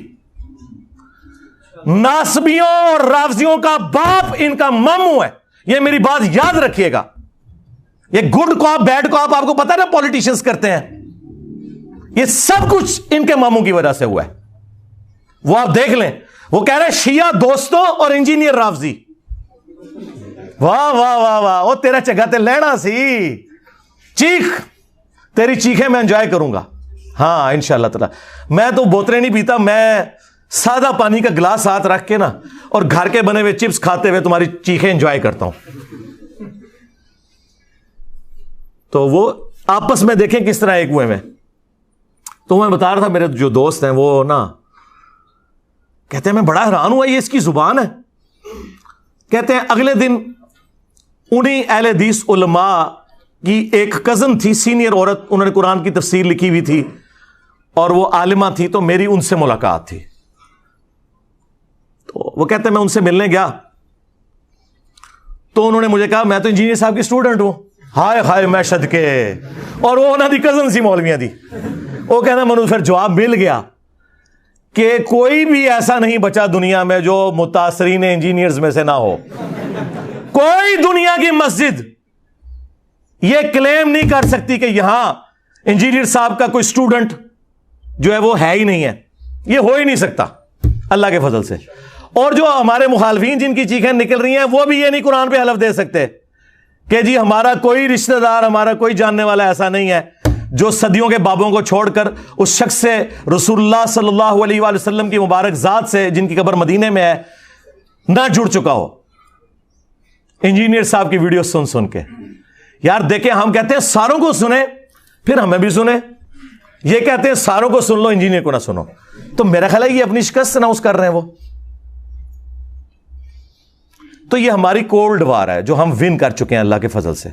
ناسبیوں اور رافضیوں کا باپ ان کا ماموں ہے, یہ میری بات یاد رکھیے گا. یہ گڈ کاپ بیڈ کاپ آپ کو پتا ہے نا پولیٹیشنز کرتے ہیں, یہ سب کچھ ان کے ماموں کی وجہ سے ہوا ہے. وہ آپ دیکھ لیں, وہ کہہ رہے شیعہ دوستوں اور انجینئر رافضی. واہ واہ واہ واہ, وہ تیرا چگا تے لینا سی. چیخ, تیری چیخیں میں انجوائے کروں گا. ہاں انشاءاللہ تعالی. میں تو بوتلیں نہیں پیتا, میں سادہ پانی کا گلاس ہاتھ رکھ کے نا اور گھر کے بنے ہوئے چپس کھاتے ہوئے تمہاری چیخیں انجوائے کرتا ہوں. تو وہ آپس میں دیکھیں کس طرح ایک ہوئے میں. تو میں بتا رہا تھا میرے جو دوست ہیں وہ نا کہتے ہیں میں بڑا حیران ہوا یہ اس کی زبان ہے. کہتے ہیں اگلے دن انہی اہل حدیث علماء کی ایک کزن تھی, سینئر عورت, انہوں نے قرآن کی تفسیر لکھی ہوئی تھی اور وہ عالمہ تھی, تو میری ان سے ملاقات تھی. تو وہ کہتے ہیں میں ان سے ملنے گیا تو انہوں نے مجھے کہا میں تو انجینئر صاحب کی اسٹوڈنٹ ہوں. ہائے ہائے میں صدقے, اور وہ انہوں دی کزن سی مولویاں دی. وہ کہنا منو پھر جواب مل گیا کہ کوئی بھی ایسا نہیں بچا دنیا میں جو متاثرین انجینئرز میں سے نہ ہو. کوئی دنیا کی مسجد یہ کلیم نہیں کر سکتی کہ یہاں انجینئر صاحب کا کوئی اسٹوڈنٹ جو ہے وہ ہے ہی نہیں ہے. یہ ہو ہی نہیں سکتا اللہ کے فضل سے. اور جو ہمارے مخالفین جن کی چیخیں نکل رہی ہیں وہ بھی یہ نہیں قرآن پہ حلف دے سکتے کہ جی ہمارا کوئی رشتہ دار, ہمارا کوئی جاننے والا ایسا نہیں ہے جو صدیوں کے بابوں کو چھوڑ کر اس شخص سے, رسول اللہ صلی اللہ علیہ وآلہ وسلم کی مبارک ذات سے جن کی قبر مدینے میں ہے, نہ جڑ چکا ہو. انجینئر صاحب کی ویڈیو سن سن کے یار دیکھیں, ہم کہتے ہیں ساروں کو سنیں پھر ہمیں بھی سنیں, یہ کہتے ہیں ساروں کو سن لو انجینئر کو نہ سنو. تو میرا خیال ہے یہ اپنی شکست اناؤنس کر رہے ہیں وہ. تو یہ ہماری کولڈ وار ہے جو ہم ون کر چکے ہیں اللہ کے فضل سے.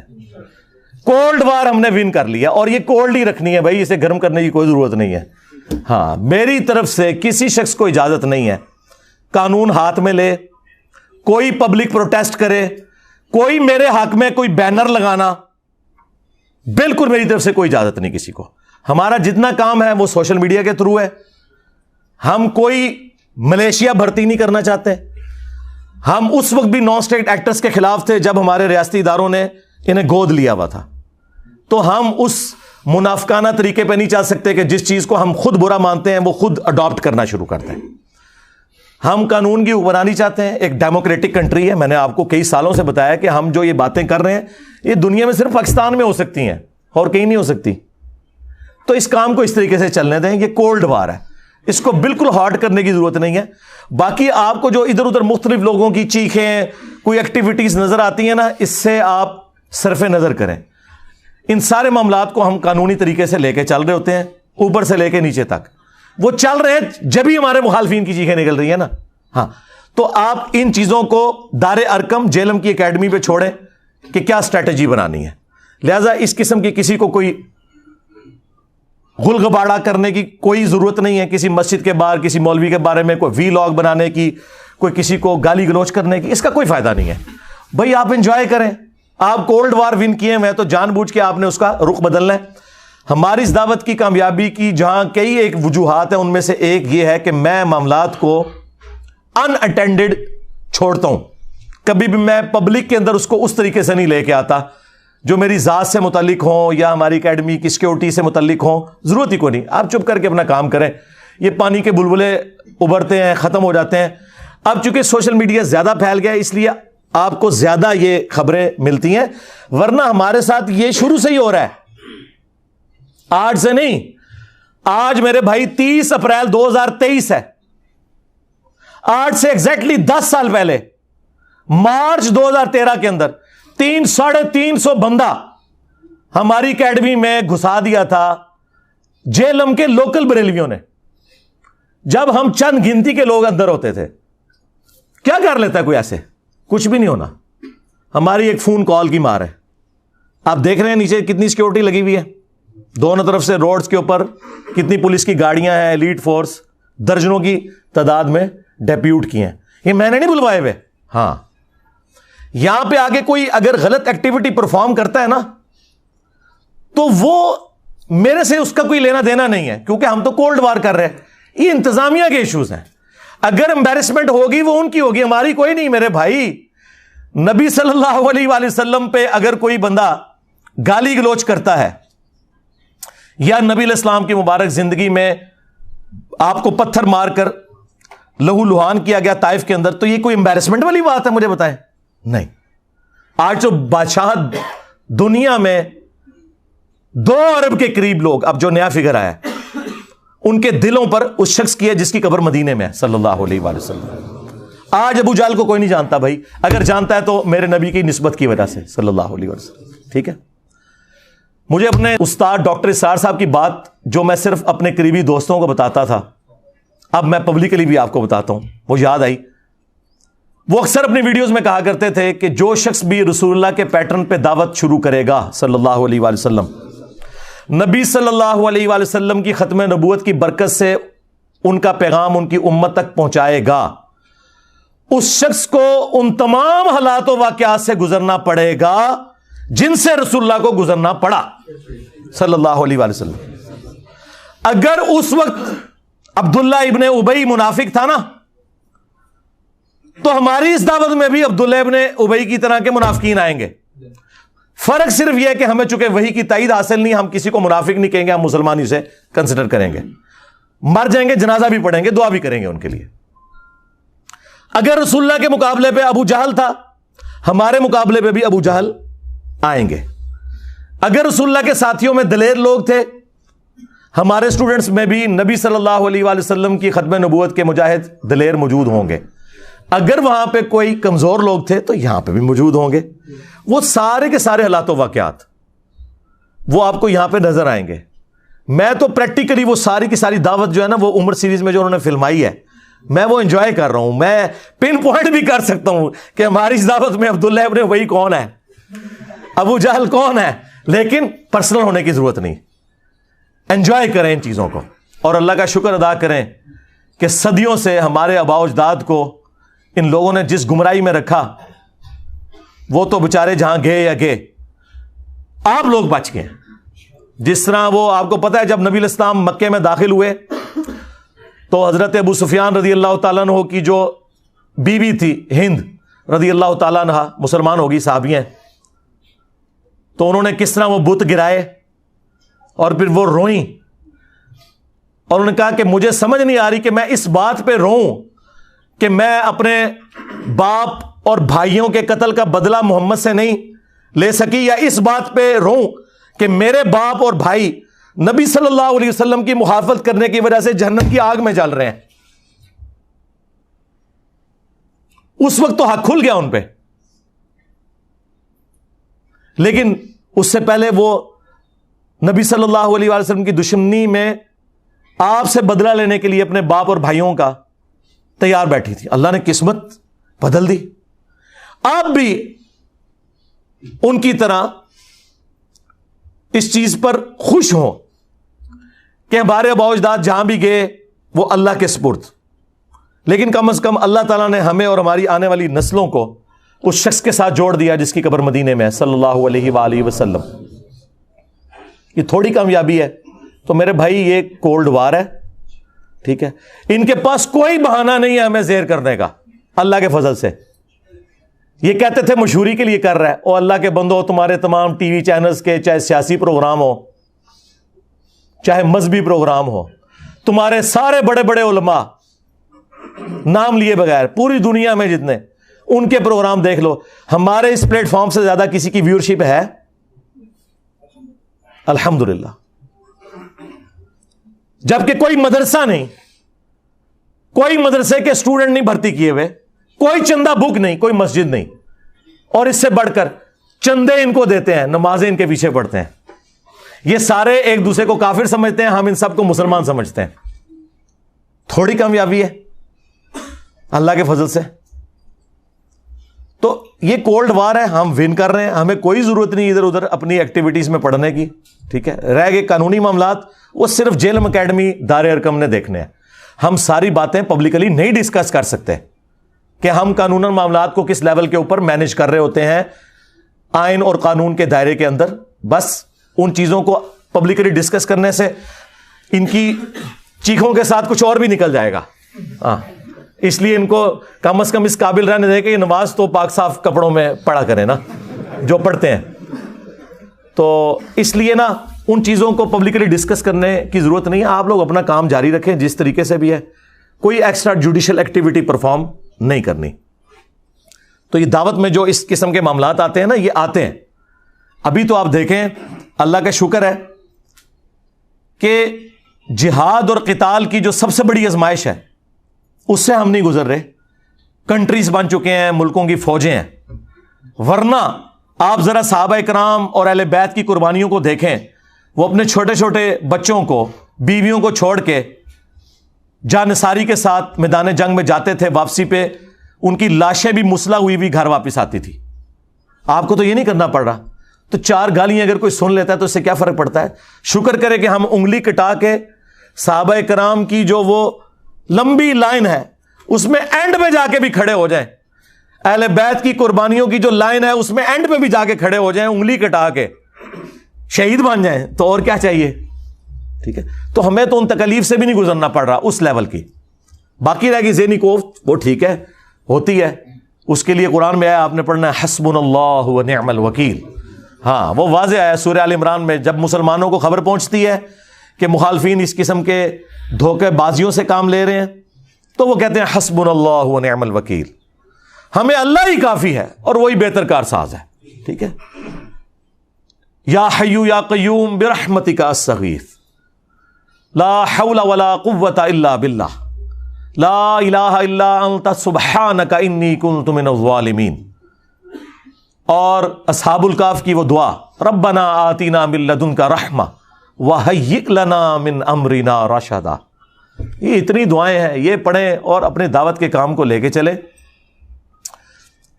کولڈ وار ہم نے ون کر لیا اور یہ کولڈ ہی رکھنی ہے بھائی, اسے گرم کرنے کی کوئی ضرورت نہیں ہے. ہاں میری طرف سے کسی شخص کو اجازت نہیں ہے قانون ہاتھ میں لے, کوئی پبلک پروٹیسٹ کرے, کوئی میرے حق میں کوئی بینر لگانا, بالکل میری طرف سے کوئی اجازت نہیں کسی کو. ہمارا جتنا کام ہے وہ سوشل میڈیا کے تھرو ہے. ہم کوئی ملیشیا بھرتی نہیں کرنا چاہتے. ہم اس وقت بھی نان اسٹیٹ ایکٹرز کے خلاف تھے جب ہمارے ریاستی اداروں نے انہیں گود لیا ہوا تھا. تو ہم اس منافقانہ طریقے پہ نہیں چل سکتے کہ جس چیز کو ہم خود برا مانتے ہیں وہ خود اڈاپٹ کرنا شروع کرتے ہیں. ہم قانون کی حکمرانی چاہتے ہیں, ایک ڈیموکریٹک کنٹری ہے. میں نے آپ کو کئی سالوں سے بتایا کہ ہم جو یہ باتیں کر رہے ہیں یہ دنیا میں صرف پاکستان میں ہو سکتی ہیں اور کہیں نہیں ہو سکتی. تو اس کام کو اس طریقے سے چلنے دیں. یہ کولڈ وار ہے, اس کو بالکل ہارڈ کرنے کی ضرورت نہیں ہے. باقی آپ کو جو ادھر ادھر مختلف لوگوں کی چیخیں, کوئی ایکٹیویٹیز نظر آتی ہیں نا, اس سے آپ صرف نظر کریں. ان سارے معاملات کو ہم قانونی طریقے سے لے کے چل رہے ہوتے ہیں, اوپر سے لے کے نیچے تک. وہ چل رہے ہیں جب ہی ہمارے مخالفین کی چیخیں نکل رہی ہیں نا. ہاں تو آپ ان چیزوں کو دار ارکم جیلم کی اکیڈمی پہ چھوڑیں کہ کیا اسٹریٹجی بنانی ہے. لہذا اس قسم کی کسی کو کوئی غل غباڑہ کرنے کی کوئی ضرورت نہیں ہے. کسی مسجد کے باہر کسی مولوی کے بارے میں کوئی وی لاگ بنانے کی, کوئی کسی کو گالی گلوچ کرنے کی، اس کا کوئی فائدہ نہیں ہے بھائی. آپ انجوائے کریں. آپ کولڈ وار ون کیے ہوئے ہیں تو جان بوجھ کے آپ نے اس کا رخ بدلنا ہے. ہماری اس دعوت کی کامیابی کی جہاں کئی ایک وجوہات ہیں، ان میں سے ایک یہ ہے کہ میں معاملات کو ان اٹینڈڈ چھوڑتا ہوں. کبھی بھی میں پبلک کے اندر اس کو اس طریقے سے نہیں لے کے آتا جو میری ذات سے متعلق ہوں یا ہماری اکیڈمی کی سیکیورٹی سے متعلق ہوں. ضرورت ہی کوئی نہیں. آپ چپ کر کے اپنا کام کریں. یہ پانی کے بلبلے ابھرتے ہیں، ختم ہو جاتے ہیں. اب چونکہ سوشل میڈیا زیادہ پھیل گیا اس لیے آپ کو زیادہ یہ خبریں ملتی ہیں، ورنہ ہمارے ساتھ یہ شروع سے ہی ہو رہا ہے، آج سے نہیں. آج میرے بھائی 30 اپریل 2023 ہے. آج سے ایگزیکٹلی 10 سال پہلے مارچ 2013 کے اندر 350 بندہ ہماری اکیڈمی میں گھسا دیا تھا جیلم کے لوکل بریلویوں نے. جب ہم چند گنتی کے لوگ اندر ہوتے تھے، کیا کر لیتا ہے کوئی ایسے؟ کچھ بھی نہیں ہونا. ہماری ایک فون کال کی مار ہے. آپ دیکھ رہے ہیں نیچے کتنی سیکیورٹی لگی ہوئی ہے، دونوں طرف سے روڈز کے اوپر کتنی پولیس کی گاڑیاں ہیں، ایلیٹ فورس درجنوں کی تعداد میں ڈیپیوٹ کی ہیں. یہ میں نے نہیں بلوائے ہوئے. ہاں، یہاں پہ آگے کوئی اگر غلط ایکٹیویٹی پرفارم کرتا ہے نا تو وہ میرے سے اس کا کوئی لینا دینا نہیں ہے، کیونکہ ہم تو کولڈ وار کر رہے ہیں. یہ انتظامیہ کے ایشوز ہیں. اگر امبیرسمنٹ ہوگی وہ ان کی ہوگی، ہماری کوئی نہیں. میرے بھائی، نبی صلی اللہ علیہ وآلہ وسلم پہ اگر کوئی بندہ گالی گلوچ کرتا ہے یا نبی علیہ السلام کی مبارک زندگی میں آپ کو پتھر مار کر لہو لہان کیا گیا طائف کے اندر، تو یہ کوئی امبیرسمنٹ والی بات ہے؟ مجھے بتائیں. نہیں. آج تو بادشاہ دنیا میں 2 ارب کے قریب لوگ، اب جو نیا فگر آیا ہے، ان کے دلوں پر اس شخص کی ہے جس کی قبر مدینے میں ہے صلی اللہ علیہ وآلہ وسلم. آج ابو جہل کو کوئی نہیں جانتا بھائی، اگر جانتا ہے تو میرے نبی کی نسبت کی وجہ سے صلی اللہ علیہ وسلم. ٹھیک ہے. مجھے اپنے استاد ڈاکٹر اسرار صاحب کی بات جو میں صرف اپنے قریبی دوستوں کو بتاتا تھا، اب میں پبلکلی بھی آپ کو بتاتا ہوں، وہ یاد آئی. وہ اکثر اپنی ویڈیوز میں کہا کرتے تھے کہ جو شخص بھی رسول اللہ کے پیٹرن پہ دعوت شروع کرے گا صلی اللہ علیہ وآلہ وسلم، نبی صلی اللہ علیہ وآلہ وسلم کی ختم نبوت کی برکت سے ان کا پیغام ان کی امت تک پہنچائے گا، اس شخص کو ان تمام حالات و واقعات سے گزرنا پڑے گا جن سے رسول اللہ کو گزرنا پڑا صلی اللہ علیہ وآلہ وسلم. اگر اس وقت عبداللہ ابن ابی منافق تھا نا، تو ہماری اس دعوت میں بھی عبداللہ ابن ابی کی طرح کے منافقین آئیں گے. فرق صرف یہ ہے کہ ہمیں چونکہ وحی کی تائید حاصل نہیں، ہم کسی کو منافق نہیں کہیں گے، ہم مسلمان ہی سے کنسیڈر کریں گے. مر جائیں گے، جنازہ بھی پڑھیں گے، دعا بھی کریں گے ان کے لیے. اگر رسول اللہ کے مقابلے پہ ابو جہل تھا، ہمارے مقابلے پہ بھی ابو جہل آئیں گے. اگر رسول اللہ کے ساتھیوں میں دلیر لوگ تھے، ہمارے اسٹوڈنٹس میں بھی نبی صلی اللہ علیہ وآلہ وسلم کی ختم نبوت کے مجاہد دلیر موجود ہوں گے. اگر وہاں پہ کوئی کمزور لوگ تھے تو یہاں پہ بھی موجود ہوں گے. وہ سارے کے سارے حالات و واقعات وہ آپ کو یہاں پہ نظر آئیں گے. میں تو پریکٹیکلی وہ ساری کی ساری دعوت جو ہے نا، وہ عمر سیریز میں جو انہوں نے فلمائی ہے، میں وہ انجوائے کر رہا ہوں. میں پن پوائنٹ بھی کر سکتا ہوں کہ ہماری اس دعوت میں عبداللہ ابن ابی کون ہے، ابو جہل کون ہے، لیکن پرسنل ہونے کی ضرورت نہیں. انجوائے کریں ان چیزوں کو، اور اللہ کا شکر ادا کریں کہ صدیوں سے ہمارے آباء و اجداد کو ان لوگوں نے جس گمراہی میں رکھا، وہ تو بےچارے جہاں گئے یا گئے، آپ لوگ بچ گئے. جس طرح وہ آپ کو پتا ہے جب نبی علیہ السلام مکے میں داخل ہوئے تو حضرت ابو سفیان رضی اللہ تعالیٰ عنہ کی جو بیوی تھی ہند رضی اللہ تعالیٰ عنہ، مسلمان ہوگی، صحابی ہیں، تو انہوں نے کس طرح وہ بت گرائے اور پھر وہ روئیں، اور انہوں نے کہا کہ مجھے سمجھ نہیں آ رہی کہ میں اس بات پہ روؤں کہ میں اپنے باپ اور بھائیوں کے قتل کا بدلہ محمد سے نہیں لے سکی، یا اس بات پہ روؤں کہ میرے باپ اور بھائی نبی صلی اللہ علیہ وسلم کی مخالفت کرنے کی وجہ سے جہنم کی آگ میں جل رہے ہیں. اس وقت تو حق کھل گیا ان پہ، لیکن اس سے پہلے وہ نبی صلی اللہ علیہ وسلم کی دشمنی میں آپ سے بدلہ لینے کے لیے اپنے باپ اور بھائیوں کا تیار بیٹھی تھی. اللہ نے قسمت بدل دی. آپ بھی ان کی طرح اس چیز پر خوش ہوں کہ ہمارے آباء و اجداد جہاں بھی گئے وہ اللہ کے سپرد. لیکن کم از کم اللہ تعالیٰ نے ہمیں اور ہماری آنے والی نسلوں کو اس شخص کے ساتھ جوڑ دیا جس کی قبر مدینے میں ہے صلی اللہ علیہ وآلہ وسلم. یہ تھوڑی کامیابی ہے. تو میرے بھائی یہ کولڈ وار ہے, ٹھیک ہے. ان کے پاس کوئی بہانہ نہیں ہے ہمیں زہر کرنے کا اللہ کے فضل سے. یہ کہتے تھے مشہوری کے لیے کر رہا ہے. او اللہ کے بندو, تمہارے تمام ٹی وی چینلز کے چاہے سیاسی پروگرام ہو چاہے مذہبی پروگرام ہو, تمہارے سارے بڑے بڑے علماء نام لیے بغیر پوری دنیا میں جتنے, ان کے پروگرام دیکھ لو, ہمارے اس پلیٹ فارم سے زیادہ کسی کی ویورشپ ہے؟ الحمدللہ. جبکہ کوئی مدرسہ نہیں, کوئی مدرسے کے اسٹوڈنٹ نہیں بھرتی کیے ہوئے, کوئی چندہ بک نہیں, کوئی مسجد نہیں, اور اس سے بڑھ کر چندے ان کو دیتے ہیں, نمازیں ان کے پیچھے پڑھتے ہیں. یہ سارے ایک دوسرے کو کافر سمجھتے ہیں, ہم ان سب کو مسلمان سمجھتے ہیں. تھوڑی کامیابی ہے اللہ کے فضل سے. تو یہ کولڈ وار ہے, ہم ون کر رہے ہیں, ہمیں کوئی ضرورت نہیں ادھر ادھر اپنی ایکٹیویٹیز میں پڑھنے کی, ٹھیک ہے. رہ گئے قانونی معاملات, وہ صرف جیلم اکیڈمی دار ارکم نے دیکھنے ہیں. ہم ساری باتیں پبلکلی نہیں ڈسکس کر سکتے کہ ہم قانون معاملات کو کس لیول کے اوپر مینج کر رہے ہوتے ہیں آئین اور قانون کے دائرے کے اندر. بس ان چیزوں کو پبلکلی ڈسکس کرنے سے ان کی چیخوں کے ساتھ کچھ اور بھی نکل جائے گا. اس لیے ان کو کم از کم اس قابل رہنے دے کہ یہ نماز تو پاک صاف کپڑوں میں پڑھا کریں نا جو پڑھتے ہیں. تو اس لیے نا ان چیزوں کو پبلکلی ڈسکس کرنے کی ضرورت نہیں ہے. آپ لوگ اپنا کام جاری رکھیں جس طریقے سے بھی ہے, کوئی ایکسٹرا جوڈیشل ایکٹیویٹی پرفارم نہیں کرنی. تو یہ دعوت میں جو اس قسم کے معاملات آتے ہیں نا, یہ آتے ہیں. ابھی تو آپ دیکھیں, اللہ کا شکر ہے کہ جہاد اور قتال کی جو سب سے بڑی آزمائش ہے اس سے ہم نہیں گزر رہے. کنٹریز بن چکے ہیں, ملکوں کی فوجیں ہیں. ورنہ آپ ذرا صحابہ کرام اور اہل بیت کی قربانیوں کو دیکھیں. وہ اپنے چھوٹے چھوٹے بچوں کو, بیویوں کو چھوڑ کے جانثاری کے ساتھ میدان جنگ میں جاتے تھے. واپسی پہ ان کی لاشیں بھی مسلح ہوئی بھی گھر واپس آتی تھی. آپ کو تو یہ نہیں کرنا پڑ رہا. تو 4 گالیاں اگر کوئی سن لیتا ہے تو اس سے کیا فرق پڑتا ہے؟ شکر کرے کہ ہم انگلی کٹا کے صحابہ کرام کی جو وہ لمبی لائن ہے اس میں اینڈ پہ جا کے بھی کھڑے ہو جائیں. اہل بیت کی قربانیوں کی جو لائن ہے اس میں اینڈ پہ بھی جا کے کھڑے ہو جائیں, انگلی کٹا کے شہید بن جائیں. تو اور کیا چاہیے؟ ٹھیک ہے. تو ہمیں تو ان تکلیف سے بھی نہیں گزرنا پڑ رہا اس لیول کی. باقی رہ گئی ذہنی کوفت, وہ ٹھیک ہے, ہوتی ہے. اس کے لیے قرآن میں آیا, آپ نے پڑھنا ہے حسبنا اللہ و نعم الوکیل. ہاں وہ واضح آیا سورہ آل عمران میں. جب مسلمانوں کو خبر پہنچتی ہے کہ مخالفین اس قسم کے دھوکے بازیوں سے کام لے رہے ہیں تو وہ کہتے ہیں حسبنا اللہ و نعم الوکیل, ہمیں اللہ ہی کافی ہے اور وہی بہتر کار ساز ہے. ٹھیک ہے. یا حی یا قیوم برحمتک استغیث لا حول ولا قوت الا باللہ لا الہ الا انت سبحانک انی کنت من الظالمین. اور اصحاب الکاف کی وہ دعا, ربنا آتینا من لدنک رحمہ وہیئ لنا من امرنا رشدا. یہ اتنی دعائیں ہیں, یہ پڑھیں اور اپنے دعوت کے کام کو لے کے چلیں.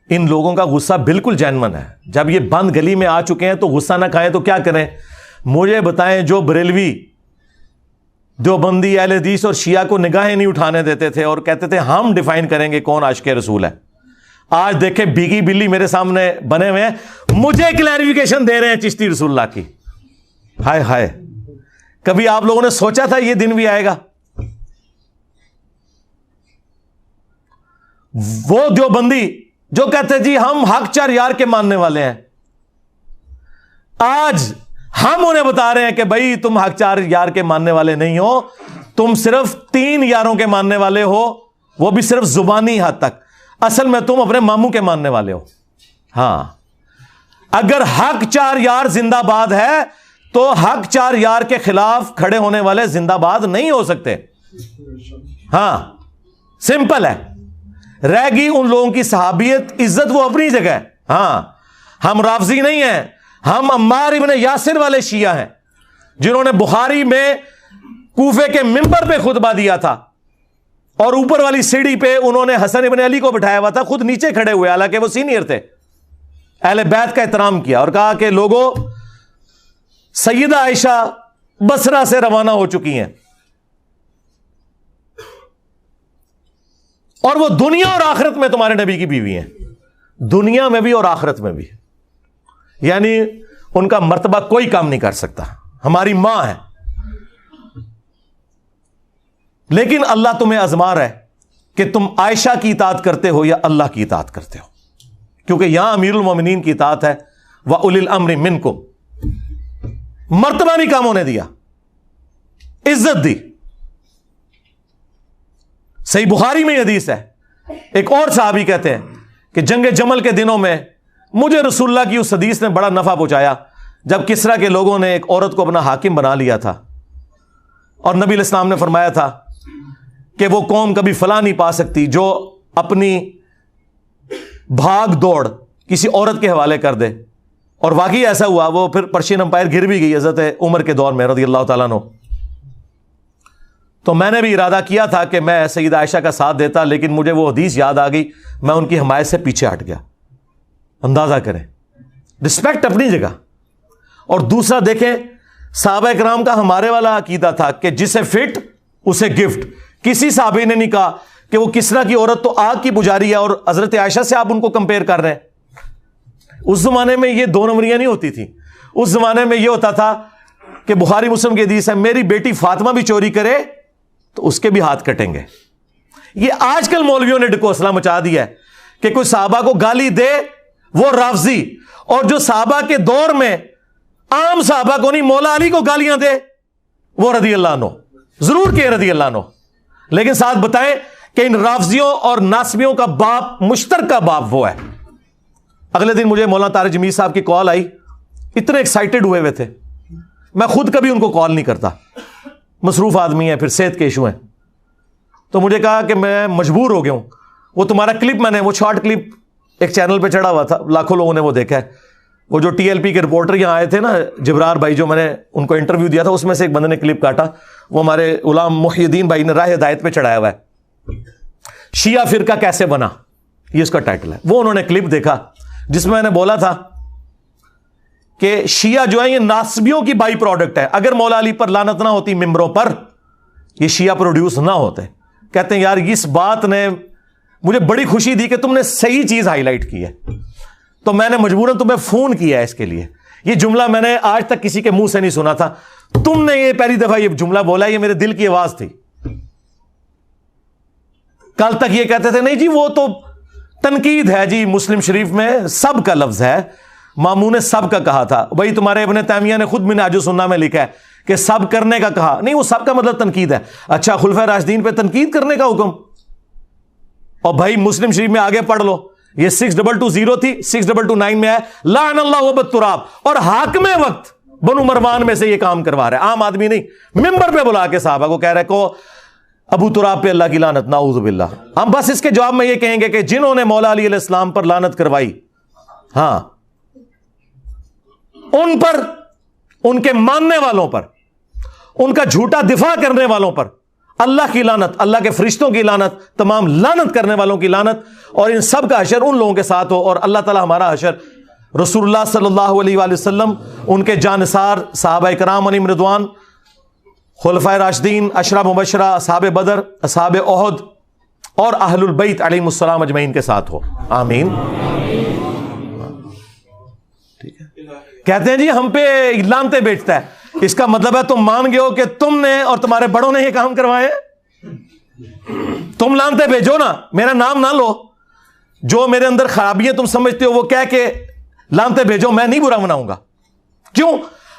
ان لوگوں کا غصہ بالکل جینون ہے. جب یہ بند گلی میں آ چکے ہیں تو غصہ نہ کھائیں تو کیا کریں؟ مجھے بتائیں, جو بریلوی دیوبندی اہل حدیث اور شیعہ کو نگاہیں نہیں اٹھانے دیتے تھے اور کہتے تھے ہم ڈیفائن کریں گے کون عاشق رسول ہے, آج دیکھیں بیگی بلی میرے سامنے بنے ہوئے ہیں, مجھے کلیریفیکیشن دے رہے ہیں چشتی رسول اللہ کی. ہائے ہائے, کبھی آپ لوگوں نے سوچا تھا یہ دن بھی آئے گا؟ وہ دیوبندی جو کہتے جی ہم حق 4 یار کے ماننے والے ہیں, آج ہم انہیں بتا رہے ہیں کہ بھائی تم حق 4 یار کے ماننے والے نہیں ہو, تم صرف 3 یاروں کے ماننے والے ہو, وہ بھی صرف زبانی حد تک. اصل میں تم اپنے ماموں کے ماننے والے ہو. ہاں, اگر حق 4 یار زندہ باد ہے تو حق 4 یار کے خلاف کھڑے ہونے والے زندہ باد نہیں ہو سکتے. ہاں سمپل ہے. رہ گئی ان لوگوں کی صحابیت, عزت وہ اپنی جگہ ہے. ہاں ہم رافضی نہیں ہیں, ہم عمار ابن یاسر والے شیعہ ہیں جنہوں نے بخاری میں کوفے کے منبر پہ خطبہ دیا تھا اور اوپر والی سیڑھی پہ انہوں نے حسن ابن علی کو بٹھایا ہوا تھا, خود نیچے کھڑے ہوئے حالانکہ وہ سینئر تھے. اہل بیت کا احترام کیا اور کہا کہ لوگوں, سیدہ عائشہ بصرہ سے روانہ ہو چکی ہیں, اور وہ دنیا اور آخرت میں تمہارے نبی کی بیوی ہیں, دنیا میں بھی اور آخرت میں بھی. یعنی ان کا مرتبہ کوئی کام نہیں کر سکتا, ہماری ماں ہے. لیکن اللہ تمہیں آزما رہا ہے کہ تم عائشہ کی اطاعت کرتے ہو یا اللہ کی اطاعت کرتے ہو, کیونکہ یہاں امیر المومنین کی اطاعت ہے. وَأُولِي الْأَمْرِ مِنْكُمْ, مرتبہ نہیں کام ہونے دیا, عزت دی. صحیح بخاری میں حدیث ہے, ایک اور صحابی کہتے ہیں کہ جنگ جمل کے دنوں میں مجھے رسول اللہ کی اس حدیث نے بڑا نفع پہنچایا جب کسریٰ کے لوگوں نے ایک عورت کو اپنا حاکم بنا لیا تھا, اور نبی علیہ السلام نے فرمایا تھا کہ وہ قوم کبھی فلاح نہیں پا سکتی جو اپنی بھاگ دوڑ کسی عورت کے حوالے کر دے. اور واقعی ایسا ہوا, وہ پھر پرشین امپائر گر بھی گئی حضرت عمر کے دور میں رضی اللہ تعالیٰ عنہ. تو میں نے بھی ارادہ کیا تھا کہ میں سیدہ عائشہ کا ساتھ دیتا, لیکن مجھے وہ حدیث یاد آ گئی, میں ان کی حمایت سے پیچھے ہٹ گیا. اندازہ کریں, رسپیکٹ اپنی جگہ. اور دوسرا دیکھیں, صحابہ کرام کا ہمارے والا عقیدہ تھا کہ جسے فٹ اسے گفٹ. کسی صحابی نے نہیں کہا کہ وہ کسریٰ کی عورت تو آگ کی پجاری ہے اور حضرت عائشہ سے آپ ان کو کمپیئر کر رہے ہیں. اس زمانے میں یہ دو نمبریاں نہیں ہوتی تھیں. اس زمانے میں یہ ہوتا تھا کہ بخاری مسلم کی حدیث ہے, میری بیٹی فاطمہ بھی چوری کرے تو اس کے بھی ہاتھ کٹیں گے. یہ آج کل مولویوں نے ڈکوسلا مچا دیا ہے کہ کوئی صحابہ کو گالی دے وہ رافضی, اور جو صحابہ کے دور میں عام صحابہ کو نہیں مولا علی کو گالیاں دے وہ رضی اللہ عنہ, ضرور کہ رضی اللہ عنہ, لیکن ساتھ بتائیں کہ ان رافضیوں اور ناسبیوں کا باپ مشترکہ باپ وہ ہے. اگلے دن مجھے مولانا طارق جمیل صاحب کی کال آئی, اتنے ایکسائٹڈ ہوئے تھے. میں خود کبھی ان کو کال نہیں کرتا, مصروف آدمی ہے, پھر صحت کے ایشو ہیں. تو مجھے کہا کہ میں مجبور ہو گیا ہوں, وہ تمہارا کلپ میں نے وہ شارٹ کلپ ایک چینل پہ چڑھا ہوا تھا, لاکھوں لوگوں نے وہ دیکھا ہے. وہ جو ٹی ایل پی کے رپورٹر یہاں آئے تھے نا, جبرار بھائی, جو میں نے ان کو انٹرویو دیا تھا, اس میں سے ایک بندے نے کلپ کاٹا, وہ ہمارے غلام محی الدین بھائی نے راہ ہدایت پہ چڑھایا ہوا ہے, شیعہ فرقہ کیسے بنا, یہ اس کا ٹائٹل ہے. وہ انہوں نے کلپ دیکھا جس میں نے بولا تھا کہ شیعہ جو ہے یہ ناسبیوں کی بائی پروڈکٹ ہے. اگر مولا علی پر لعنت نہ ہوتی ممبروں پر, یہ شیعہ پروڈیوس نہ ہوتے. کہتے ہیں یار اس بات نے مجھے بڑی خوشی دی کہ تم نے صحیح چیز ہائی لائٹ کی ہے, تو میں نے مجبوراً تمہیں فون کیا ہے اس کے لیے. یہ جملہ میں نے آج تک کسی کے منہ سے نہیں سنا تھا, تم نے یہ پہلی دفعہ یہ جملہ بولا, یہ میرے دل کی آواز تھی. کل تک یہ کہتے تھے نہیں جی وہ تو تنقید ہے جی, مسلم شریف میں سب کا لفظ ہے, ماموں نے سب کا کہا تھا. بھائی تمہارے ابن تیمیہ نے خود منہاج السنہ میں لکھا ہے کہ سب کرنے کا کہا, نہیں وہ سب کا مطلب تنقید ہے. اچھا خلفائے راشدین پہ تنقید کرنے کا حکم, اور بھائی مسلم شریف میں آگے پڑھ لو, یہ 6220 تھی, 6229 میں ہے لعن اللہ وبت تراب, اور حاکم وقت بنو مروان میں سے یہ کام کروا رہا ہے, عام آدمی نہیں. ممبر پہ بلا کے صحابہ کو کہہ رہے کو ابو تراب پہ اللہ کی لعنت, نعوذ باللہ. ہم بس اس کے جواب میں یہ کہیں گے کہ جنہوں نے مولا علی علیہ السلام پر لعنت کروائی, ہاں ان پر, ان کے ماننے والوں پر, ان کا جھوٹا دفاع کرنے والوں پر اللہ کی لعنت, اللہ کے فرشتوں کی لعنت, تمام لعنت کرنے والوں کی لعنت, اور ان سب کا حشر ان لوگوں کے ساتھ ہو. اور اللہ تعالی ہمارا حشر رسول اللہ صلی اللہ علیہ وآلہ وسلم, ان کے جانثار صحابہ کرام علیہم رضوان, خلفائے راشدین, اشرا مبشرہ, اصحاب بدر, اصحاب احد, اور اہل البیت علیہم السلام اجمعین کے ساتھ ہو. آمین. ٹھیک ہے. کہتے ہیں جی ہم پہ لانتے بیچتا ہے, اس کا مطلب ہے تم مان گئے ہو کہ تم نے اور تمہارے بڑوں نے یہ کام کروائے. تم لانتے بھیجو نا, میرا نام نہ لو. جو میرے اندر خرابیاں تم سمجھتے ہو وہ کہہ کے لانتے بھیجو, میں نہیں برا مناؤں گا. کیوں؟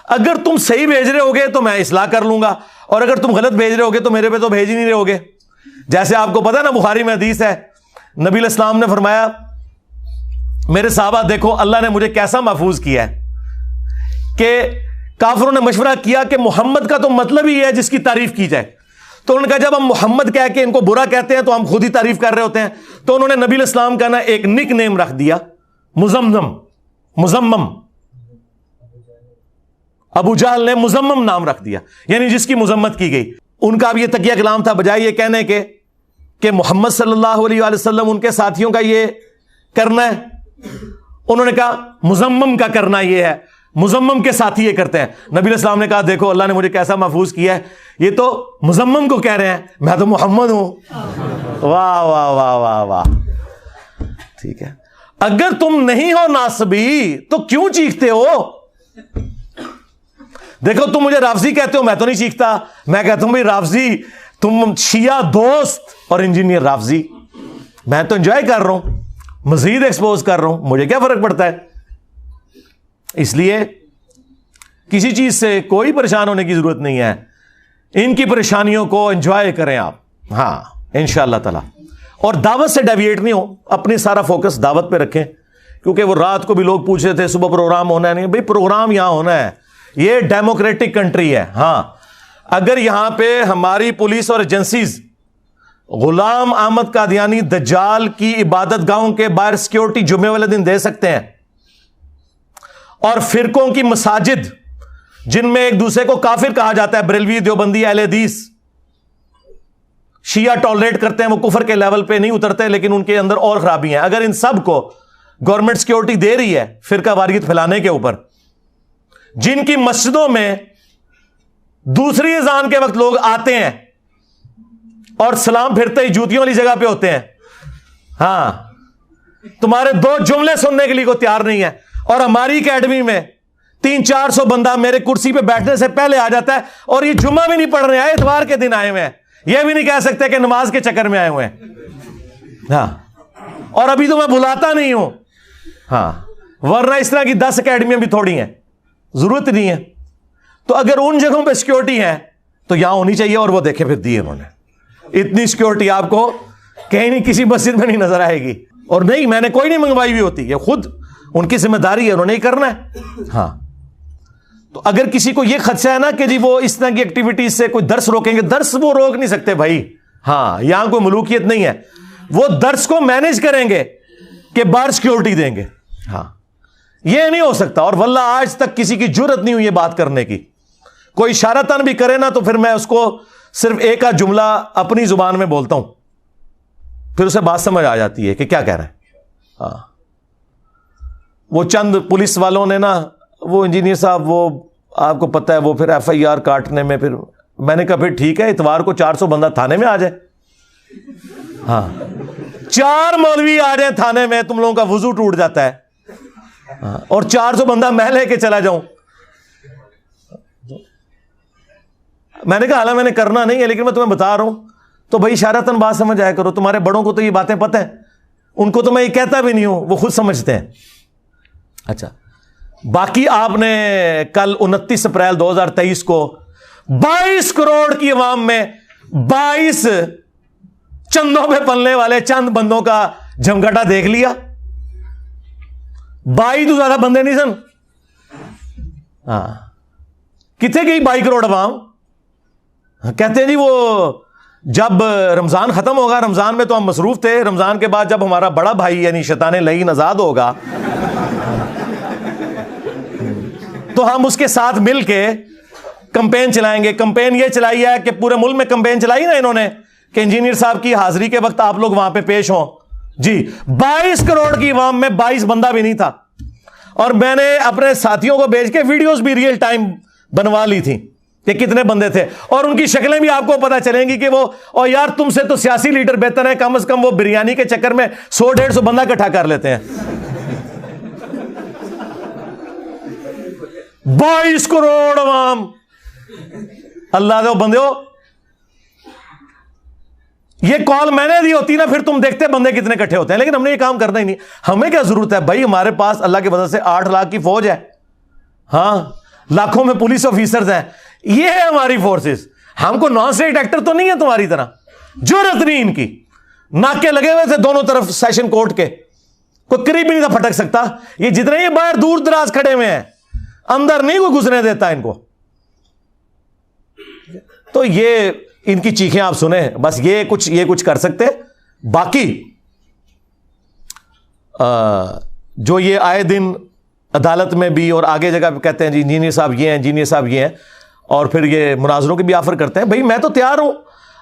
اگر تم صحیح بھیج رہے ہوگے تو میں اصلاح کر لوں گا, اور اگر تم غلط بھیج رہے ہوگے تو میرے پہ تو بھیج ہی نہیں رہے ہوگے. جیسے آپ کو پتا ہے نا, بخاری میں حدیث ہے, نبی علیہ السلام نے فرمایا میرے صحابہ دیکھو اللہ نے مجھے کیسا محفوظ کیا ہے کہ کافروں نے مشورہ کیا کہ محمد کا تو مطلب ہی ہے جس کی تعریف کی جائے. تو انہوں نے کہا جب ہم محمد کہہ کے ان کو برا کہتے ہیں تو ہم خود ہی تعریف کر رہے ہوتے ہیں. تو انہوں نے نبی علیہ السلام کا نا ایک نک نیم رکھ دیا, مزمم. ابو جہل نے مزمم نام رکھ دیا, یعنی جس کی مذمت کی گئی. ان کا اب یہ تقیہ کلام تھا, بجائے یہ کہنے کے کہ محمد صلی اللہ علیہ وآلہ وسلم ان کے ساتھیوں کا یہ کرنا ہے, انہوں نے کہا مزمم کا کرنا یہ ہے. مزمم کے ساتھی یہ کرتے ہیں. نبی علیہ السلام نے کہا دیکھو اللہ نے مجھے کیسا محفوظ کیا ہے, یہ تو مزمم کو کہہ رہے ہیں میں تو محمد ہوں. واہ واہ واہ واہ واہ. ٹھیک ہے, اگر تم نہیں ہو ناصبی تو کیوں چیختے ہو؟ دیکھو تم مجھے رافضی کہتے ہو, میں تو نہیں چیختا. میں کہتا ہوں بھائی رافضی, تم شیعہ دوست اور انجینئر رافضی, میں تو انجوائے کر رہا ہوں, مزید ایکسپوز کر رہا ہوں, مجھے کیا فرق پڑتا ہے؟ اس لیے کسی چیز سے کوئی پریشان ہونے کی ضرورت نہیں ہے. ان کی پریشانیوں کو انجوائے کریں آپ, ہاں انشاءاللہ تعالی. اور دعوت سے ڈیویٹ نہیں ہو, اپنی سارا فوکس دعوت پہ رکھیں. کیونکہ وہ رات کو بھی لوگ پوچھ رہے تھے صبح پروگرام ہونا ہے, نہیں بھائی پروگرام یہاں ہونا ہے, یہ ڈیموکریٹک کنٹری ہے. ہاں اگر یہاں پہ ہماری پولیس اور ایجنسیز غلام احمد قادیانی دجال کی عبادت گاہوں کے باہر سیکیورٹی جمعے والے دن دے سکتے ہیں, اور فرقوں کی مساجد جن میں ایک دوسرے کو کافر کہا جاتا ہے, بریلوی, دیوبندی, اہل حدیث, شیعہ ٹالریٹ کرتے ہیں, وہ کفر کے لیول پہ نہیں اترتے لیکن ان کے اندر اور خرابی ہیں. اگر ان سب کو گورنمنٹ سیکیورٹی دے رہی ہے فرقہ واریت پھیلانے کے اوپر, جن کی مسجدوں میں دوسری اذان کے وقت لوگ آتے ہیں اور سلام پھرتے ہی جوتیوں والی جگہ پہ ہوتے ہیں, ہاں تمہارے 2 جملے سننے کے لیے کوئی تیار نہیں ہے, اور ہماری اکیڈمی میں 300-400 بندہ میرے کرسی پہ بیٹھنے سے پہلے آ جاتا ہے, اور یہ جمعہ بھی نہیں پڑھ رہے ہیں, اتوار کے دن آئے ہوئے ہیں, یہ بھی نہیں کہہ سکتے کہ نماز کے چکر میں آئے ہوئے ہیں. ہاں اور ابھی تو میں بلاتا نہیں ہوں, ہاں ورنہ اس طرح کی 10 اکیڈمیاں بھی تھوڑی ہیں, ضرورت نہیں ہے. تو اگر ان جگہوں پہ سیکیورٹی ہے تو یہاں ہونی چاہیے, اور وہ دیکھیں پھر دی انہوں نے. اتنی سیکیورٹی آپ کو کہیں نہیں کسی مسجد میں نہیں نظر آئے گی. اور نہیں, میں نے کوئی نہیں منگوائی ہوئی ہوتی, یہ خود ان کی ذمہ داری ہے, انہوں نے ہی کرنا ہے. ہاں تو اگر کسی کو یہ خدشہ ہے نا کہ جی وہ اس طرح کی ایکٹیویٹیز سے کوئی درس روکیں گے, درس وہ روک نہیں سکتے بھائی. ہاں یہاں کوئی ملوکیت نہیں ہے, وہ درس کو مینج کریں گے کہ باہر سیکیورٹی دیں گے. ہاں یہ نہیں ہو سکتا, اور واللہ آج تک کسی کی جرت نہیں ہوئی یہ بات کرنے کی. کوئی اشارتاً بھی کرے نا تو پھر میں اس کو صرف ایک آدھ جملہ اپنی زبان میں بولتا ہوں, پھر اسے بات سمجھ آ جاتی ہے کہ کیا کہہ رہے ہیں. ہاں وہ چند پولیس والوں نے نا, وہ انجینئر صاحب, وہ آپ کو پتہ ہے وہ پھر ایف آئی آر کاٹنے میں, پھر میں نے کہا پھر ٹھیک ہے اتوار کو 400 بندہ تھانے میں آ جائے. ہاں 4 مولوی آ جائیں تھانے میں, تم لوگوں کا وضو ٹوٹ جاتا ہے. ہاں اور 400 بندہ میں لے کے چلا جاؤں. میں نے کہا حالانکہ میں نے کرنا نہیں ہے لیکن میں تمہیں بتا رہا ہوں, تو بھائی اشارتاً بات سمجھ آیا کرو. تمہارے بڑوں کو تو یہ باتیں پتہ ہیں, ان کو تو میں یہ کہتا بھی نہیں ہوں, وہ خود سمجھتے ہیں. اچھا باقی آپ نے کل 29 اپریل 2023 کو 22 کروڑ کی عوام میں 22 چندوں پہ پلنے والے چند بندوں کا جمگٹا دیکھ لیا. 22 تو زیادہ بندے نہیں سن. ہاں کتنے گئی 22 کروڑ عوام؟ کہتے ہیں جی وہ جب رمضان ختم ہوگا, رمضان میں تو ہم مصروف تھے, رمضان کے بعد جب ہمارا بڑا بھائی یعنی شیطان لعین آزاد ہوگا تو ہم اس کے ساتھ مل کے کمپین چلائیں گے. کمپین یہ چلائی ہے کہ پورے ملک میں کمپین چلائی نا انہوں نے کہ انجینئر صاحب کی حاضری کے وقت آپ لوگ وہاں پہ پیش ہوں. جی 22 کروڑ کی عوام میں 22 بندہ بھی نہیں تھا, اور میں نے اپنے ساتھیوں کو بھیج کے ویڈیوز بھی ریئل ٹائم بنوا لی تھی کہ کتنے بندے تھے, اور ان کی شکلیں بھی آپ کو پتا چلیں گی کہ وہ, اور یار تم سے تو سیاسی لیڈر بہتر ہے, کم از کم وہ بریانی کے چکر میں 100-150 بندہ اکٹھا کر لیتے ہیں. 22 کروڑ عوام, اللہ دے بندے ہو. یہ کال میں نے دی ہوتی نا پھر تم دیکھتے بندے کتنے اکٹھے ہوتے ہیں, لیکن ہم نے یہ کام کرنا ہی نہیں. ہمیں کیا ضرورت ہے بھائی, ہمارے پاس اللہ کی وجہ سے 8 لاکھ کی فوج ہے, ہاں لاکھوں میں پولیس آفیسرز ہیں, یہ ہے ہماری فورسز. ہم کو نان اسٹیٹ ایکٹر تو نہیں ہے تمہاری طرح, جرت نہیں ان کی. ناکے لگے ہوئے تھے دونوں طرف سیشن کورٹ کے, کوئی قریب بھی نہیں تھا پھٹک سکتا. یہ جتنے یہ باہر دور دراز کھڑے ہوئے ہیں, اندر نہیں کوئی گھسنے دیتا ان کو. تو یہ ان کی چیخیں آپ سنیں, بس یہ کچھ کر سکتے. باقی جو یہ آئے دن عدالت میں بھی اور آگے جگہ پہ کہتے ہیں جی انجینئر صاحب یہ ہیں, انجینئر صاحب یہ ہیں, اور پھر یہ مناظروں کی بھی آفر کرتے ہیں. بھائی میں تو تیار ہوں,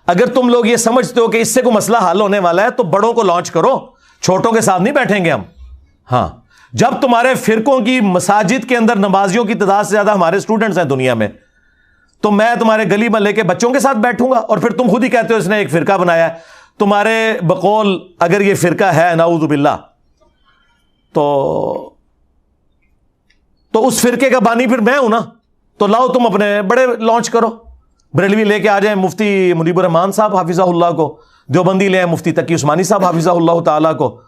اگر تم لوگ یہ سمجھتے ہو کہ اس سے کوئی مسئلہ حل ہونے والا ہے تو بڑوں کو لانچ کرو, چھوٹوں کے ساتھ نہیں بیٹھیں گے ہم. ہاں جب تمہارے فرقوں کی مساجد کے اندر نمازیوں کی تعداد سے زیادہ ہمارے اسٹوڈنٹس ہیں دنیا میں, تو میں تمہارے گلی محلے کے بچوں کے ساتھ بیٹھوں گا؟ اور پھر تم خود ہی کہتے ہو اس نے ایک فرقہ بنایا ہے. تمہارے بقول اگر یہ فرقہ ہے نعوذ باللہ, تو اس فرقے کا بانی پھر میں ہوں نا. تو لاؤ تم اپنے بڑے لانچ کرو. بریلوی لے کے آ جائیں مفتی منیب الرحمان صاحب حافظہ اللہ کو, دیوبندی لے آئیں مفتی تقی عثمانی صاحب حافظہ اللہ تعالیٰ کو,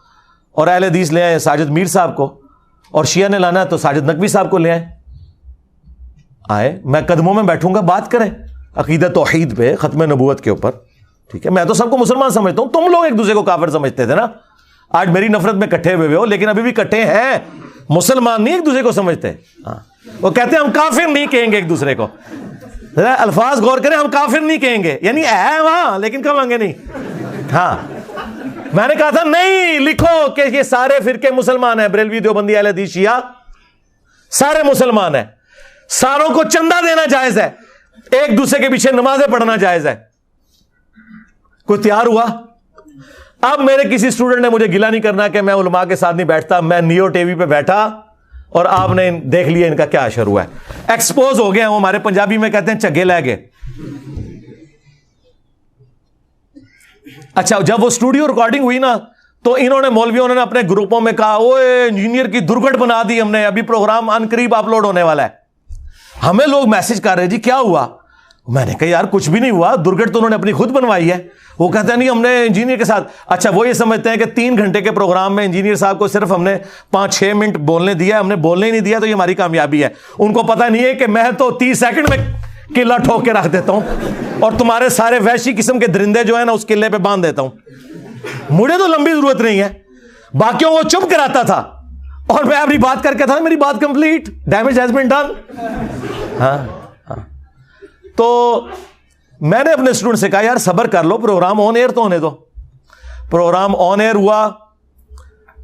اور اہل حدیث لے آئیں ساجد میر صاحب کو, اور شیعہ نے لانا ہے تو ساجد نقوی صاحب کو لے آئیں. آئے, میں قدموں میں بیٹھوں گا, بات کریں عقیدہ توحید پہ, ختم نبوت کے اوپر. ٹھیک ہے, میں تو سب کو مسلمان سمجھتا ہوں, تم لوگ ایک دوسرے کو کافر سمجھتے تھے نا. آج میری نفرت میں کٹھے ہوئے ہو, لیکن ابھی بھی کٹھے ہیں, مسلمان نہیں ایک دوسرے کو سمجھتے. ہاں, وہ کہتے ہیں ہم کافر نہیں کہیں گے ایک دوسرے کو. الفاظ غور کریں, ہم کافر نہیں کہیں گے, یعنی ہے وہاں لیکن کہیں گے نہیں. ہاں, میں نے کہا تھا نہیں, لکھو کہ یہ سارے فرقے مسلمان ہیں, بریلوی دیوبندی اہل حدیث شیعہ سارے مسلمان ہیں, ساروں کو چندہ دینا جائز ہے, ایک دوسرے کے پیچھے نمازیں پڑھنا جائز ہے. کوئی تیار ہوا؟ اب میرے کسی اسٹوڈنٹ نے مجھے گلا نہیں کرنا کہ میں علماء کے ساتھ نہیں بیٹھتا. میں نیو ٹی وی پہ بیٹھا اور آپ نے دیکھ لیا ان کا کیا اشر ہوا ہے. ایکسپوز ہو گیا, وہ ہمارے پنجابی میں کہتے ہیں چگے لے گئے. اچھا, جب وہ اسٹوڈیو ریکارڈنگ ہوئی نا, تو انہوں نے مولویوں نے اپنے گروپوں میں کہا اوے انجینئر کی درگٹ بنا دی ہم نے, ابھی پروگرام ان قریب اپلوڈ ہونے والا ہے. ہمیں لوگ میسج کر رہے جی کیا ہوا؟ میں نے کہا یار کچھ بھی نہیں ہوا, درگٹ تو انہوں نے اپنی خود بنوائی ہے. وہ کہتے ہیں نہیں ہم نے انجینئر کے ساتھ. اچھا, وہ یہ سمجھتے ہیں کہ 3 گھنٹے کے پروگرام میں انجینئر صاحب کو صرف ہم نے 5-6 منٹ بولنے دیا, ہم نے بولنے ہی نہیں دیا, تو یہ ہماری کامیابی ہے. ان کو پتہ نہیں ہے کہ میں تو 30 سیکنڈ میں قلعہ ٹھوک کے رکھ دیتا ہوں, اور تمہارے سارے وحشی قسم کے درندے جو ہیں نا اس قلعے پہ باندھ دیتا ہوں. مجھے تو لمبی ضرورت نہیں ہے, باقیوں کو چپ کراتا تھا, اور میں اپنی بات کر کے تھا, میری بات complete, damage has been done. ہاں, تو میں نے اپنے اسٹوڈنٹ سے کہا یار صبر کر لو, پروگرام آن ایئر تو ہونے دو. پروگرام آن ایئر ہوا.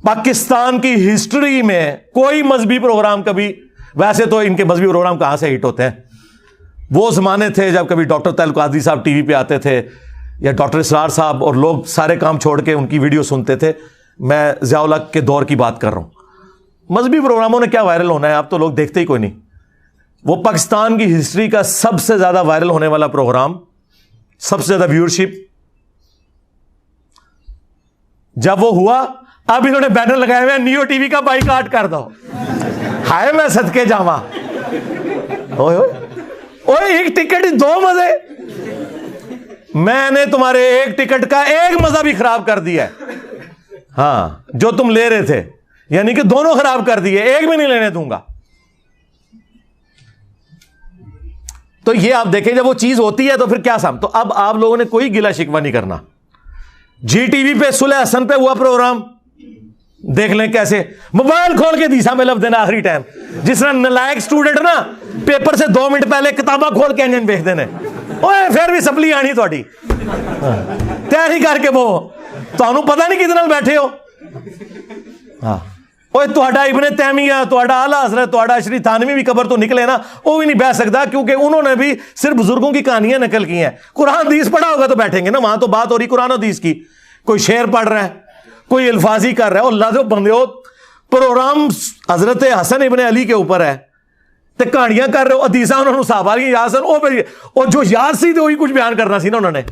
پاکستان کی ہسٹری میں کوئی مذہبی پروگرام کبھی, ویسے تو ان کے مذہبی پروگرام کہاں سے ہٹ ہوتے ہیں, وہ زمانے تھے جب کبھی ڈاکٹر تعلق قادری صاحب ٹی وی پہ آتے تھے, یا ڈاکٹر اسرار صاحب, اور لوگ سارے کام چھوڑ کے ان کی ویڈیو سنتے تھے. میں ضیاء الحق کے دور کی بات کر رہا ہوں. مذہبی پروگراموں نے کیا وائرل ہونا ہے, آپ تو لوگ دیکھتے ہی کوئی نہیں. وہ پاکستان کی ہسٹری کا سب سے زیادہ وائرل ہونے والا پروگرام, سب سے زیادہ ویورشپ, جب وہ ہوا, اب انہوں نے بینر لگائے ہوئے نیو ٹی وی کا بائیکاٹ کر دو. ہائے میں صدقے جاواں, اوئے ایک ٹکٹ 2 مزے, میں نے تمہارے ایک ٹکٹ کا ایک مزہ بھی خراب کر دیا ہے. ہاں, جو تم لے رہے تھے, یعنی کہ دونوں خراب کر دیے, ایک بھی نہیں لینے دوں گا. تو یہ آپ دیکھیں جب وہ چیز ہوتی ہے تو پھر کیا تو اب آپ لوگوں نے کوئی گلا شکوہ نہیں کرنا. جی ٹی وی پہ صلح حسن پہ ہوا پروگرام, دیکھ لیں کیسے موبائل کھول کے دیسا میں لفظ دینا آخری ٹائم, جس طرح نلائق اسٹوڈنٹ نا پیپر سے 2 منٹ پہلے کتاباں کھول کے انجن دیکھ دینے, اوے پھر بھی سپلی آنی تھوڑی تیاری کر کے, وہ تمہیں پتہ نہیں کتنے بیٹھے ہو. ہاں, اوے تہاڈا ابن تیمیہ, تہاڈا اعلیٰ حضرت, تہاڈا اشری تھانوی بھی قبر تو نکلے نا, وہ بھی نہیں بیٹھ سکتا, کیونکہ انہوں نے بھی صرف بزرگوں کی کہانیاں نقل کی ہیں. قرآن حدیث پڑھا ہوگا تو بیٹھیں گے نا, وہاں تو بات ہو رہی قرآن حدیث کی. کوئی شعر پڑھ رہا ہے, کوئی الفاظی کر رہا ہے, اور اللہ جو بندے ہو پروگرام حضرت حسن ابن علی کے اوپر ہے تے کہانیاں کر رہے ہو, حدیثاں انہوں نے صحابہ کی یاد سن, اور جو یاد سی تو وہی کچھ بیان کرنا سی نا انہوں نے.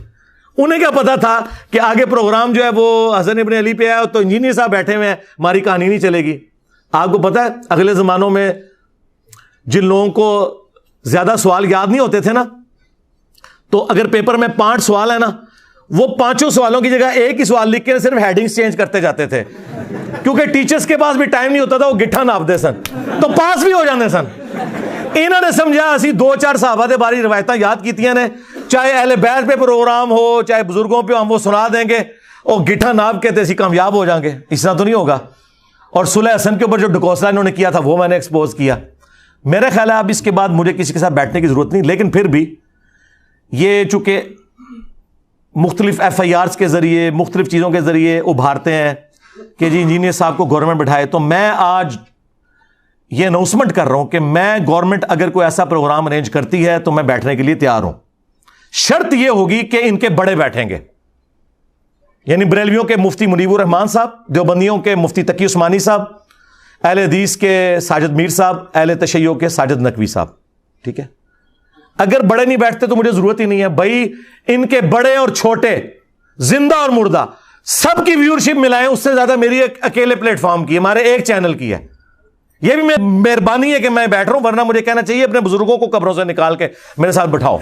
انہیں کیا پتا تھا کہ آگے پروگرام جو ہے وہ حسن ابن علی پہ ہے, تو انجینئر صاحب بیٹھے ہوئے ہیں, ہماری کہانی نہیں چلے گی. آپ کو پتا ہے اگلے زمانوں میں جن لوگوں کو زیادہ سوال یاد نہیں ہوتے تھے نا, تو اگر پیپر میں 5 سوال ہے نا, وہ 5 سوالوں کی جگہ ایک ہی سوال لکھ کے صرف ہیڈنگز چینج کرتے جاتے تھے, کیونکہ ٹیچرز کے پاس بھی ٹائم نہیں ہوتا تھا, وہ گٹھا ناپتے سن تو پاس بھی ہو جاتے سن. انہوں نے سمجھا اسی 2-4 صحابہ دے باری روایتاں یاد کیتیاں نے, چاہے اہل بیت پہ پروگرام ہو چاہے بزرگوں پہ, ہم وہ سنا دیں گے, اور گٹھا ناپ کے تے اسی کامیاب ہو جائیں گے. اس طرح تو نہیں ہوگا. اور صلح حسن کے اوپر جو ڈکوسلا انہوں نے کیا تھا وہ میں نے ایکسپوز کیا. میرا خیال ہے اب اس کے بعد مجھے کسی کے ساتھ بیٹھنے کی ضرورت نہیں, لیکن پھر بھی یہ چونکہ مختلف ایف آئی آرز کے ذریعے مختلف چیزوں کے ذریعے ابھارتے ہیں کہ جی انجینئر صاحب کو گورنمنٹ بٹھائے, تو میں آج یہ اناؤنسمنٹ کر رہا ہوں کہ میں گورنمنٹ اگر کوئی ایسا پروگرام ارینج کرتی ہے تو میں بیٹھنے کے لیے تیار ہوں. شرط یہ ہوگی کہ ان کے بڑے بیٹھیں گے, یعنی بریلویوں کے مفتی منیب الرحمان صاحب, دیوبندیوں کے مفتی تقی عثمانی صاحب, اہل حدیث کے ساجد میر صاحب، اہل تشیع کے ساجد نقوی صاحب، ٹھیک ہے؟ اگر بڑے نہیں بیٹھتے تو مجھے ضرورت ہی نہیں ہے بھائی، ان کے بڑے اور چھوٹے، زندہ اور مردہ، سب کی ویورشپ ملائیں، اس سے زیادہ میری ایک اکیلے پلیٹ فارم کی، ہمارے ایک چینل کی ہے۔ یہ بھی مہربانی ہے کہ میں بیٹھ رہا ہوں، ورنہ مجھے کہنا چاہیے اپنے بزرگوں کو قبروں سے نکال کے میرے ساتھ بٹھاؤ،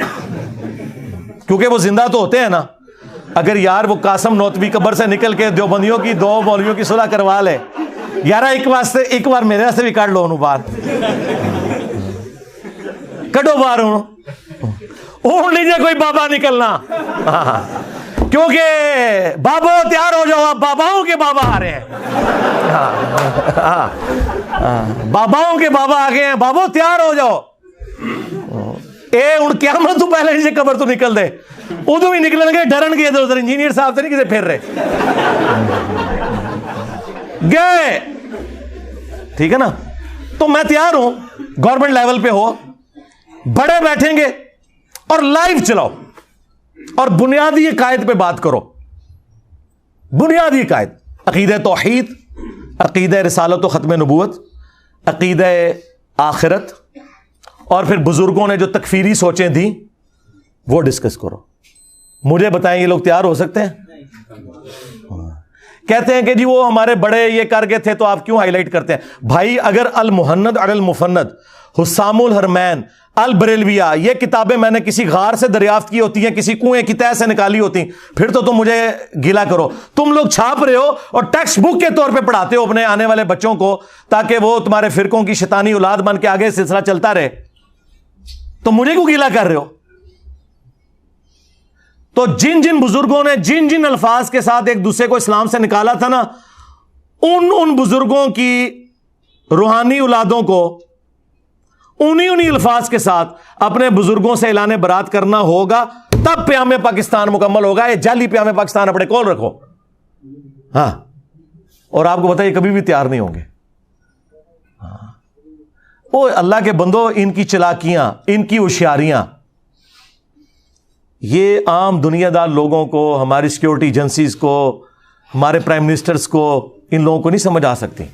کیونکہ وہ زندہ تو ہوتے ہیں نا۔ اگر یار وہ قاسم نوتوی قبر سے نکل کے دیوبندیوں کی 2 مولویوں کی صلح کروا لے، یار ایک بار میرے سے بھی کاٹ لو انہوں باہر، کٹو باہر اونٹ لیجیے کوئی بابا نکلنا، کیونکہ بابو تیار ہو جاؤ، آپ باباؤں کے بابا آ رہے ہیں، باباؤں کے بابا آ گئے ہیں، بابو تیار ہو جاؤ۔ ہوں قیامت تو پہلے نیچے قبر تو نکل دے، ادو بھی نکلن گے، ڈرن گے ادھر ادھر، انجینئر صاحب سے نہیں کسی پھر رہے گئے، ٹھیک ہے نا؟ تو میں تیار ہوں، گورنمنٹ لیول پہ ہو، بڑے بیٹھیں گے اور لائیو چلاؤ اور بنیادی قائد پہ بات کرو، بنیادی قائد، عقیدہ توحید، عقیدہ رسالت و ختم نبوت، عقیدہ آخرت، اور پھر بزرگوں نے جو تکفیری سوچیں تھیں وہ ڈسکس کرو۔ مجھے بتائیں یہ لوگ تیار ہو سکتے ہیں؟ کہتے ہیں کہ جی وہ ہمارے بڑے یہ کر گئے تھے تو آپ کیوں ہائی لائٹ کرتے ہیں؟ بھائی اگر المہند علی المفند، حسام الحرمین، البریلویہ، یہ کتابیں میں نے کسی غار سے دریافت کی ہوتی ہیں، کسی کنویں کی تہہ سے نکالی ہوتی، پھر تو تم مجھے گلا کرو۔ تم لوگ چھاپ رہے ہو اور ٹیکسٹ بک کے طور پہ پڑھاتے ہو اپنے آنے والے بچوں کو، تاکہ وہ تمہارے فرقوں کی شیطانی اولاد بن کے آگے سلسلہ چلتا رہے، تو مجھے کیوں گیلا کر رہے ہو؟ تو جن جن بزرگوں نے جن جن الفاظ کے ساتھ ایک دوسرے کو اسلام سے نکالا تھا نا، ان بزرگوں کی روحانی اولادوں کو انہی الفاظ کے ساتھ اپنے بزرگوں سے اعلان برات کرنا ہوگا، تب پیام پاکستان مکمل ہوگا۔ یہ جعلی پیام پاکستان اپنے کول رکھو، ہاں، اور آپ کو بتائیے کبھی بھی تیار نہیں ہوں گے۔ وہ اللہ کے بندو، ان کی چلاکیاں، ان کی ہوشیاریاں، یہ عام دنیا دار لوگوں کو، ہماری سیکیورٹی ایجنسیز کو، ہمارے پرائم منسٹرز کو، ان لوگوں کو نہیں سمجھ آ سکتی۔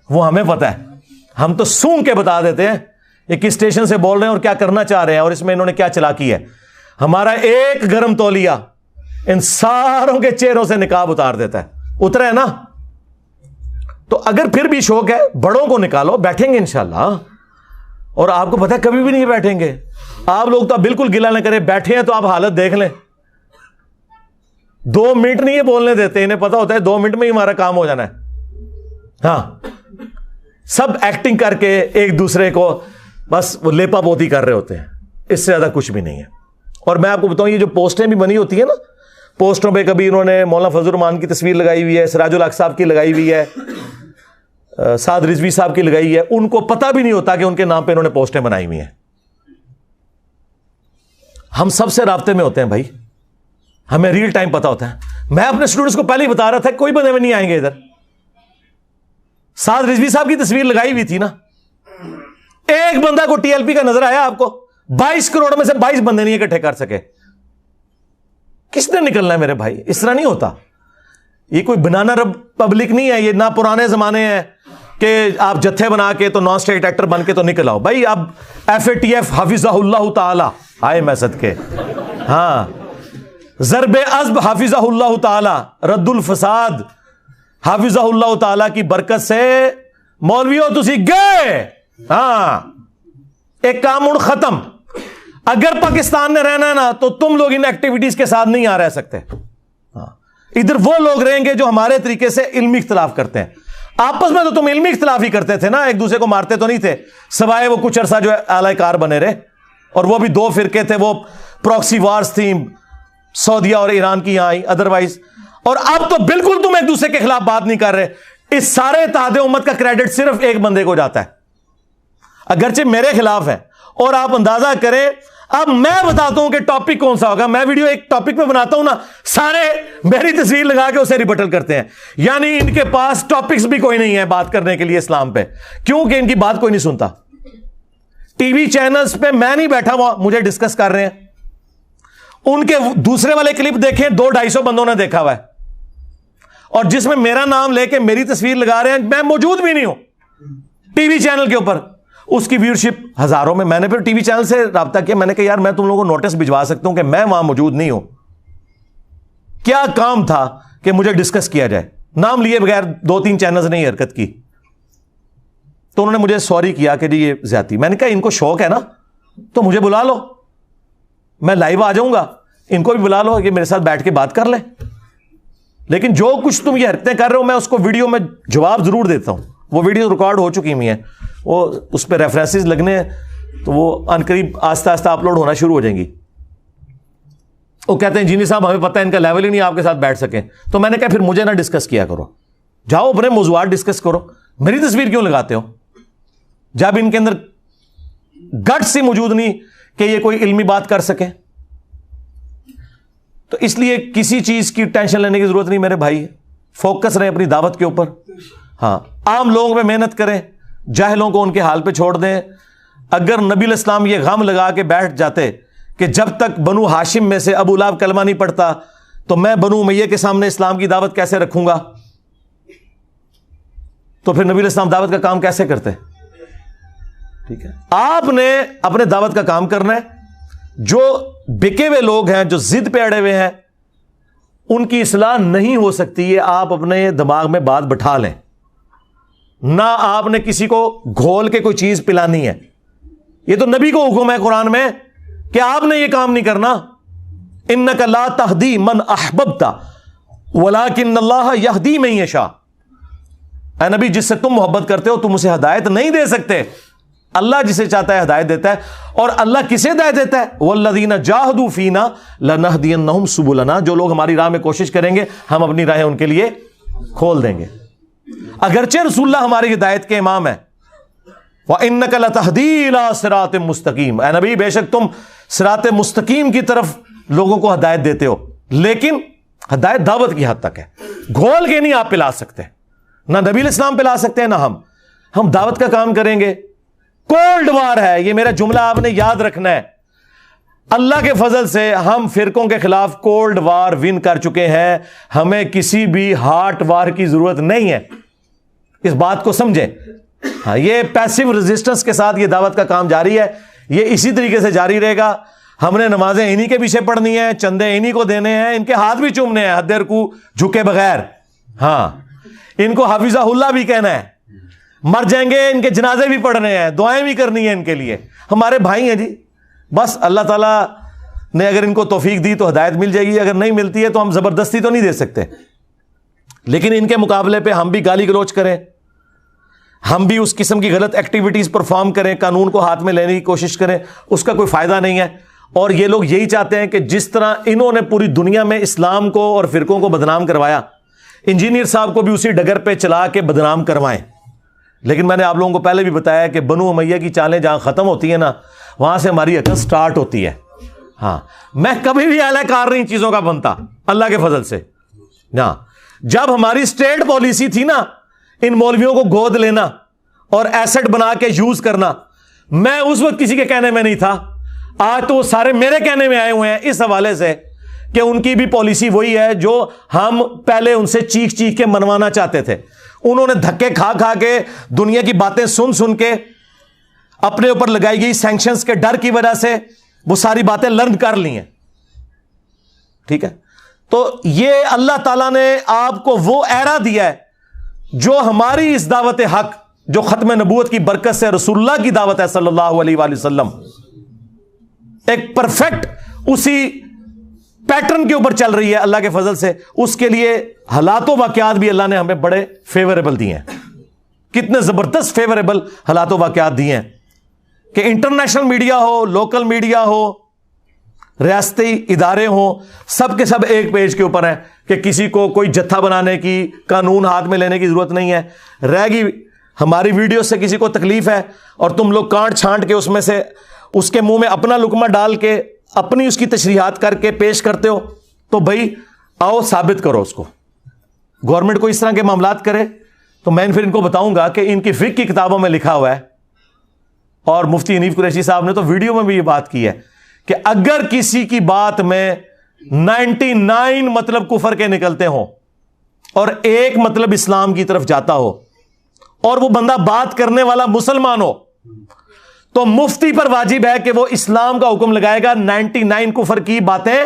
وہ ہمیں پتہ ہے، ہم تو سونگ کے بتا دیتے ہیں یہ کس اسٹیشن سے بول رہے ہیں اور کیا کرنا چاہ رہے ہیں، اور اس میں انہوں نے کیا چلاکی ہے۔ ہمارا ایک گرم تولیہ ان ساروں کے چہروں سے نقاب اتار دیتا ہے۔ اترا ہے نا؟ تو اگر پھر بھی شوق ہے، بڑوں کو نکالو، بیٹھیں گے انشاءاللہ۔ اور آپ کو پتہ ہے کبھی بھی نہیں بیٹھیں گے آپ لوگ، تو آپ بالکل گلا نہ کریں، بیٹھے ہیں تو آپ حالت دیکھ لیں۔ 2 منٹ نہیں یہ بولنے دیتے، انہیں پتا ہوتا ہے 2 منٹ میں ہی ہمارا کام ہو جانا ہے۔ ہاں، سب ایکٹنگ کر کے ایک دوسرے کو بس وہ لیپا پوتی کر رہے ہوتے ہیں، اس سے زیادہ کچھ بھی نہیں ہے۔ اور میں آپ کو بتاؤں، یہ جو پوسٹیں بھی بنی ہوتی ہیں نا، پوسٹوں پہ کبھی انہوں نے مولانا فضل الرحمان کی تصویر لگائی ہوئی ہے، سراج الحق صاحب کی لگائی ہوئی ہے، سعد رضوی صاحب کی لگائی ہے، ان کو پتہ بھی نہیں ہوتا کہ ان کے نام پہ انہوں نے پوسٹیں بنائی ہوئی ہیں۔ ہم سب سے رابطے میں ہوتے ہیں بھائی، ہمیں ریل ٹائم پتہ ہوتا ہے۔ میں اپنے اسٹوڈنٹس کو پہلے ہی بتا رہا تھا کوئی بندے میں نہیں آئیں گے ادھر۔ سعد رضوی صاحب کی تصویر لگائی ہوئی تھی نا، ایک بندہ کو ٹی ایل پی کا نظر آیا آپ کو؟ 22 کروڑ میں سے 22 بندے نہیں اکٹھے کر سکے۔ کس نے نکلنا ہے میرے بھائی؟ اس طرح نہیں ہوتا۔ یہ کوئی بنانا پبلک نہیں ہے، یہ نہ پرانے زمانے ہیں کہ آپ جتھے بنا کے تو نان اسٹیٹ ایکٹر بن کے تو نکل آؤ بھائی۔ اب FATF حافظہ اللہ تعالی آئے میں صدقے، ہاں، ضرب عزب حافظہ اللہ تعالی، رد الفساد حافظہ اللہ تعالی کی برکت سے مولویوں تسی گئے، ہاں، ایک کام ان ختم۔ اگر پاکستان نے رہنا ہے نا تو تم لوگ ان ایکٹیویٹیز کے ساتھ نہیں رہ سکتے۔ ادھر وہ لوگ رہیں گے جو ہمارے طریقے سے علمی اختلاف کرتے ہیں۔ آپس میں تو تم علمی اختلاف ہی کرتے تھے نا، ایک دوسرے کو مارتے تو نہیں تھے، سوائے وہ کچھ عرصہ جو اعلی کار بنے رہے، اور وہ بھی 2 فرقے تھے، وہ پروکسی وارز تھیں سعودیہ اور ایران کی یہاں آئی، ادروائز۔ اور اب تو بالکل تم ایک دوسرے کے خلاف بات نہیں کر رہے۔ اس سارے اتحاد امت کا کریڈٹ صرف ایک بندے کو جاتا ہے، اگرچہ میرے خلاف ہے۔ اور آپ اندازہ کریں، اب میں بتاتا ہوں کہ ٹاپک کون سا ہوگا۔ میں ویڈیو ایک ٹاپک پہ بناتا ہوں نا، سارے میری تصویر لگا کے اسے ریبٹل کرتے ہیں، یعنی ان کے پاس ٹاپکس بھی کوئی نہیں ہے بات کرنے کے لیے اسلام پہ، کیونکہ ان کی بات کوئی نہیں سنتا۔ ٹی وی چینلز پہ میں نہیں بیٹھا ہوا، مجھے ڈسکس کر رہے ہیں۔ ان کے دوسرے والے کلپ دیکھیں، 200-250 بندوں نے دیکھا ہوا ہے، اور جس میں میرا نام لے کے میری تصویر لگا رہے ہیں، میں موجود بھی نہیں ہوں، ٹی وی چینل کے اوپر اس کی ویورشپ ہزاروں میں. میں نے پھر ٹی وی چینل سے رابطہ کیا, میں نے کہا یار میں تم لوگوں کو نوٹس بھجوا سکتا ہوں کہ میں وہاں موجود نہیں ہوں, کیا کام تھا کہ مجھے ڈسکس کیا جائے. نام لیے بغیر 2-3 چینلز نے حرکت کی, تو انہوں نے مجھے سوری کیا کہ جی یہ زیادتی. میں نے کہا ان کو شوق ہے نا تو مجھے بلا لو, میں لائیو آ جاؤں گا, ان کو بھی بلا لو کہ میرے ساتھ بیٹھ کے بات کر لیں. لیکن جو کچھ تم یہ حرکتیں کر رہے ہو میں اس کو ویڈیو میں جواب ضرور دیتا ہوں. وہ ویڈیو ریکارڈ ہو چکی ہوئی ہیں, وہ اس پہ ریفرنسز لگنے ہیں تو وہ ان قریب آہستہ آہستہ اپلوڈ ہونا شروع ہو جائیں گی. وہ کہتے ہیں انجینئر صاحب ہمیں پتہ ہے ان کا لیول ہی نہیں آپ کے ساتھ بیٹھ سکیں. تو میں نے کہا پھر مجھے نہ ڈسکس کیا کرو, جاؤ اپنے موضوعات ڈسکس کرو, میری تصویر کیوں لگاتے ہو جب ان کے اندر گٹ سے موجود نہیں کہ یہ کوئی علمی بات کر سکے. تو اس لیے کسی چیز کی ٹینشن لینے کی ضرورت نہیں میرے بھائی, فوکس رہیں اپنی دعوت کے اوپر. ہاں عام لوگوں پہ محنت کریں, جاہلوں کو ان کے حال پہ چھوڑ دیں. اگر نبی علیہ السلام یہ غم لگا کے بیٹھ جاتے کہ جب تک بنو ہاشم میں سے ابو لہب کلمہ نہیں پڑھتا تو میں بنو امیہ کے سامنے اسلام کی دعوت کیسے رکھوں گا, تو پھر نبی علیہ السلام دعوت کا کام کیسے کرتے. ٹھیک ہے, آپ نے اپنے دعوت کا کام کرنا ہے. جو بکے ہوئے لوگ ہیں, جو ضد پہ اڑے ہوئے ہیں, ان کی اصلاح نہیں ہو سکتی. یہ آپ اپنے دماغ میں بات بٹھا لیں. نہ آپ نے کسی کو گھول کے کوئی چیز پلانی ہے, یہ تو نبی کو حکم ہے قرآن میں کہ آپ نے یہ کام نہیں کرنا. انک لا تہدی من احببت ولکن اللہ یہدی من یشاء. اے نبی جس سے تم محبت کرتے ہو تم اسے ہدایت نہیں دے سکتے, اللہ جسے چاہتا ہے ہدایت دیتا ہے. اور اللہ کسے ہدایت دیتا ہے؟ والذین جاہدوا فینا لنہدینہم سبلنا. جو لوگ ہماری راہ میں کوشش کریں گے ہم اپنی راہیں ان کے لیے کھول دیں گے. اگرچہ رسول اللہ ہماری ہدایت کے امام ہے. وَإِنَّكَ لَتَهْدِي إِلَىٰ صِرَاطٍ مُسْتَقِيمٍ. اے نبی بے شک تم صراط مستقیم کی طرف لوگوں کو ہدایت دیتے ہو, لیکن ہدایت دعوت کی حد تک ہے. گھول کے نہیں آپ پلا سکتے, نہ نبی علیہ السلام پلا سکتے ہیں نہ ہم دعوت کا کام کریں گے. کولڈ وار ہے یہ, میرا جملہ آپ نے یاد رکھنا ہے. اللہ کے فضل سے ہم فرقوں کے خلاف کولڈ وار ون کر چکے ہیں. ہمیں کسی بھی ہاٹ وار کی ضرورت نہیں ہے, اس بات کو سمجھیں. ہاں یہ پیسیو ریزسٹنس کے ساتھ یہ دعوت کا کام جاری ہے, یہ اسی طریقے سے جاری رہے گا. ہم نے نمازیں انہی کے پیچھے پڑھنی ہیں, چندے انہی کو دینے ہیں, ان کے ہاتھ بھی چومنے ہیں حد رکوع جھکے بغیر. ہاں ان کو حافظہ اللہ بھی کہنا ہے, مر جائیں گے ان کے جنازے بھی پڑھنے ہیں, دعائیں بھی کرنی ہیں ان کے لیے. ہمارے بھائی ہیں جی, بس اللہ تعالیٰ نے اگر ان کو توفیق دی تو ہدایت مل جائے گی, اگر نہیں ملتی ہے تو ہم زبردستی تو نہیں دے سکتے. لیکن ان کے مقابلے پہ ہم بھی گالی گلوچ کریں, ہم بھی اس قسم کی غلط ایکٹیویٹیز پرفارم کریں, قانون کو ہاتھ میں لینے کی کوشش کریں, اس کا کوئی فائدہ نہیں ہے. اور یہ لوگ یہی چاہتے ہیں کہ جس طرح انہوں نے پوری دنیا میں اسلام کو اور فرقوں کو بدنام کروایا, انجینئر صاحب کو بھی اسی ڈگر پہ چلا کے بدنام کروائیں. لیکن میں نے آپ لوگوں کو پہلے بھی بتایا کہ بنو امیہ کی چالیں جہاں ختم ہوتی ہیں نا, وہاں سے ہماری عقل سٹارٹ ہوتی ہے. ہاں میں کبھی بھی اعلی کار نہیں چیزوں کا بنتا اللہ کے فضل سے. ہاں جب ہماری اسٹیٹ پالیسی تھی نا ان مولویوں کو گود لینا اور ایسٹ بنا کے یوز کرنا, میں اس وقت کسی کے کہنے میں نہیں تھا. آج تو وہ سارے میرے کہنے میں آئے ہوئے ہیں اس حوالے سے کہ ان کی بھی پالیسی وہی ہے جو ہم پہلے ان سے چیخ چیخ کے منوانا چاہتے تھے. انہوں نے دھکے کھا کھا کے دنیا کی باتیں سن سن کے اپنے اوپر لگائی گئی سینکشنز کے ڈر کی وجہ سے وہ ساری باتیں لرن کر لی ہیں. ٹھیک ہے, تو یہ اللہ تعالیٰ نے آپ کو وہ ایرا دیا ہے جو ہماری اس دعوت حق, جو ختم نبوت کی برکت سے رسول اللہ کی دعوت ہے صلی اللہ علیہ وآلہ وسلم, ایک پرفیکٹ اسی پیٹرن کے اوپر چل رہی ہے اللہ کے فضل سے. اس کے لیے حالات و واقعات بھی اللہ نے ہمیں بڑے فیوریبل دیے ہیں. کتنے زبردست فیوریبل حالات و واقعات دیے ہیں کہ انٹرنیشنل میڈیا ہو, لوکل میڈیا ہو, ریاستی ادارے ہوں, سب کے سب ایک پیج کے اوپر ہیں کہ کسی کو کوئی جتھا بنانے کی, قانون ہاتھ میں لینے کی ضرورت نہیں ہے. رہ گی ہماری ویڈیو سے کسی کو تکلیف ہے اور تم لوگ کانٹ چھانٹ کے اس میں سے اس کے منہ میں اپنا لقمہ ڈال کے اپنی اس کی تشریحات کر کے پیش کرتے ہو, تو بھائی آؤ ثابت کرو اس کو. گورنمنٹ کو اس طرح کے معاملات کرے تو میں پھر ان کو بتاؤں گا کہ ان کی فقہ کی کتابوں میں لکھا ہوا ہے, اور مفتی حنیف قریشی صاحب نے تو ویڈیو میں بھی یہ بات کی ہے کہ اگر کسی کی بات میں 99 مطلب کفر کے نکلتے ہوں اور ایک مطلب اسلام کی طرف جاتا ہو, اور وہ بندہ بات کرنے والا مسلمان ہو تو مفتی پر واجب ہے کہ وہ اسلام کا حکم لگائے گا, 99 کفر کی باتیں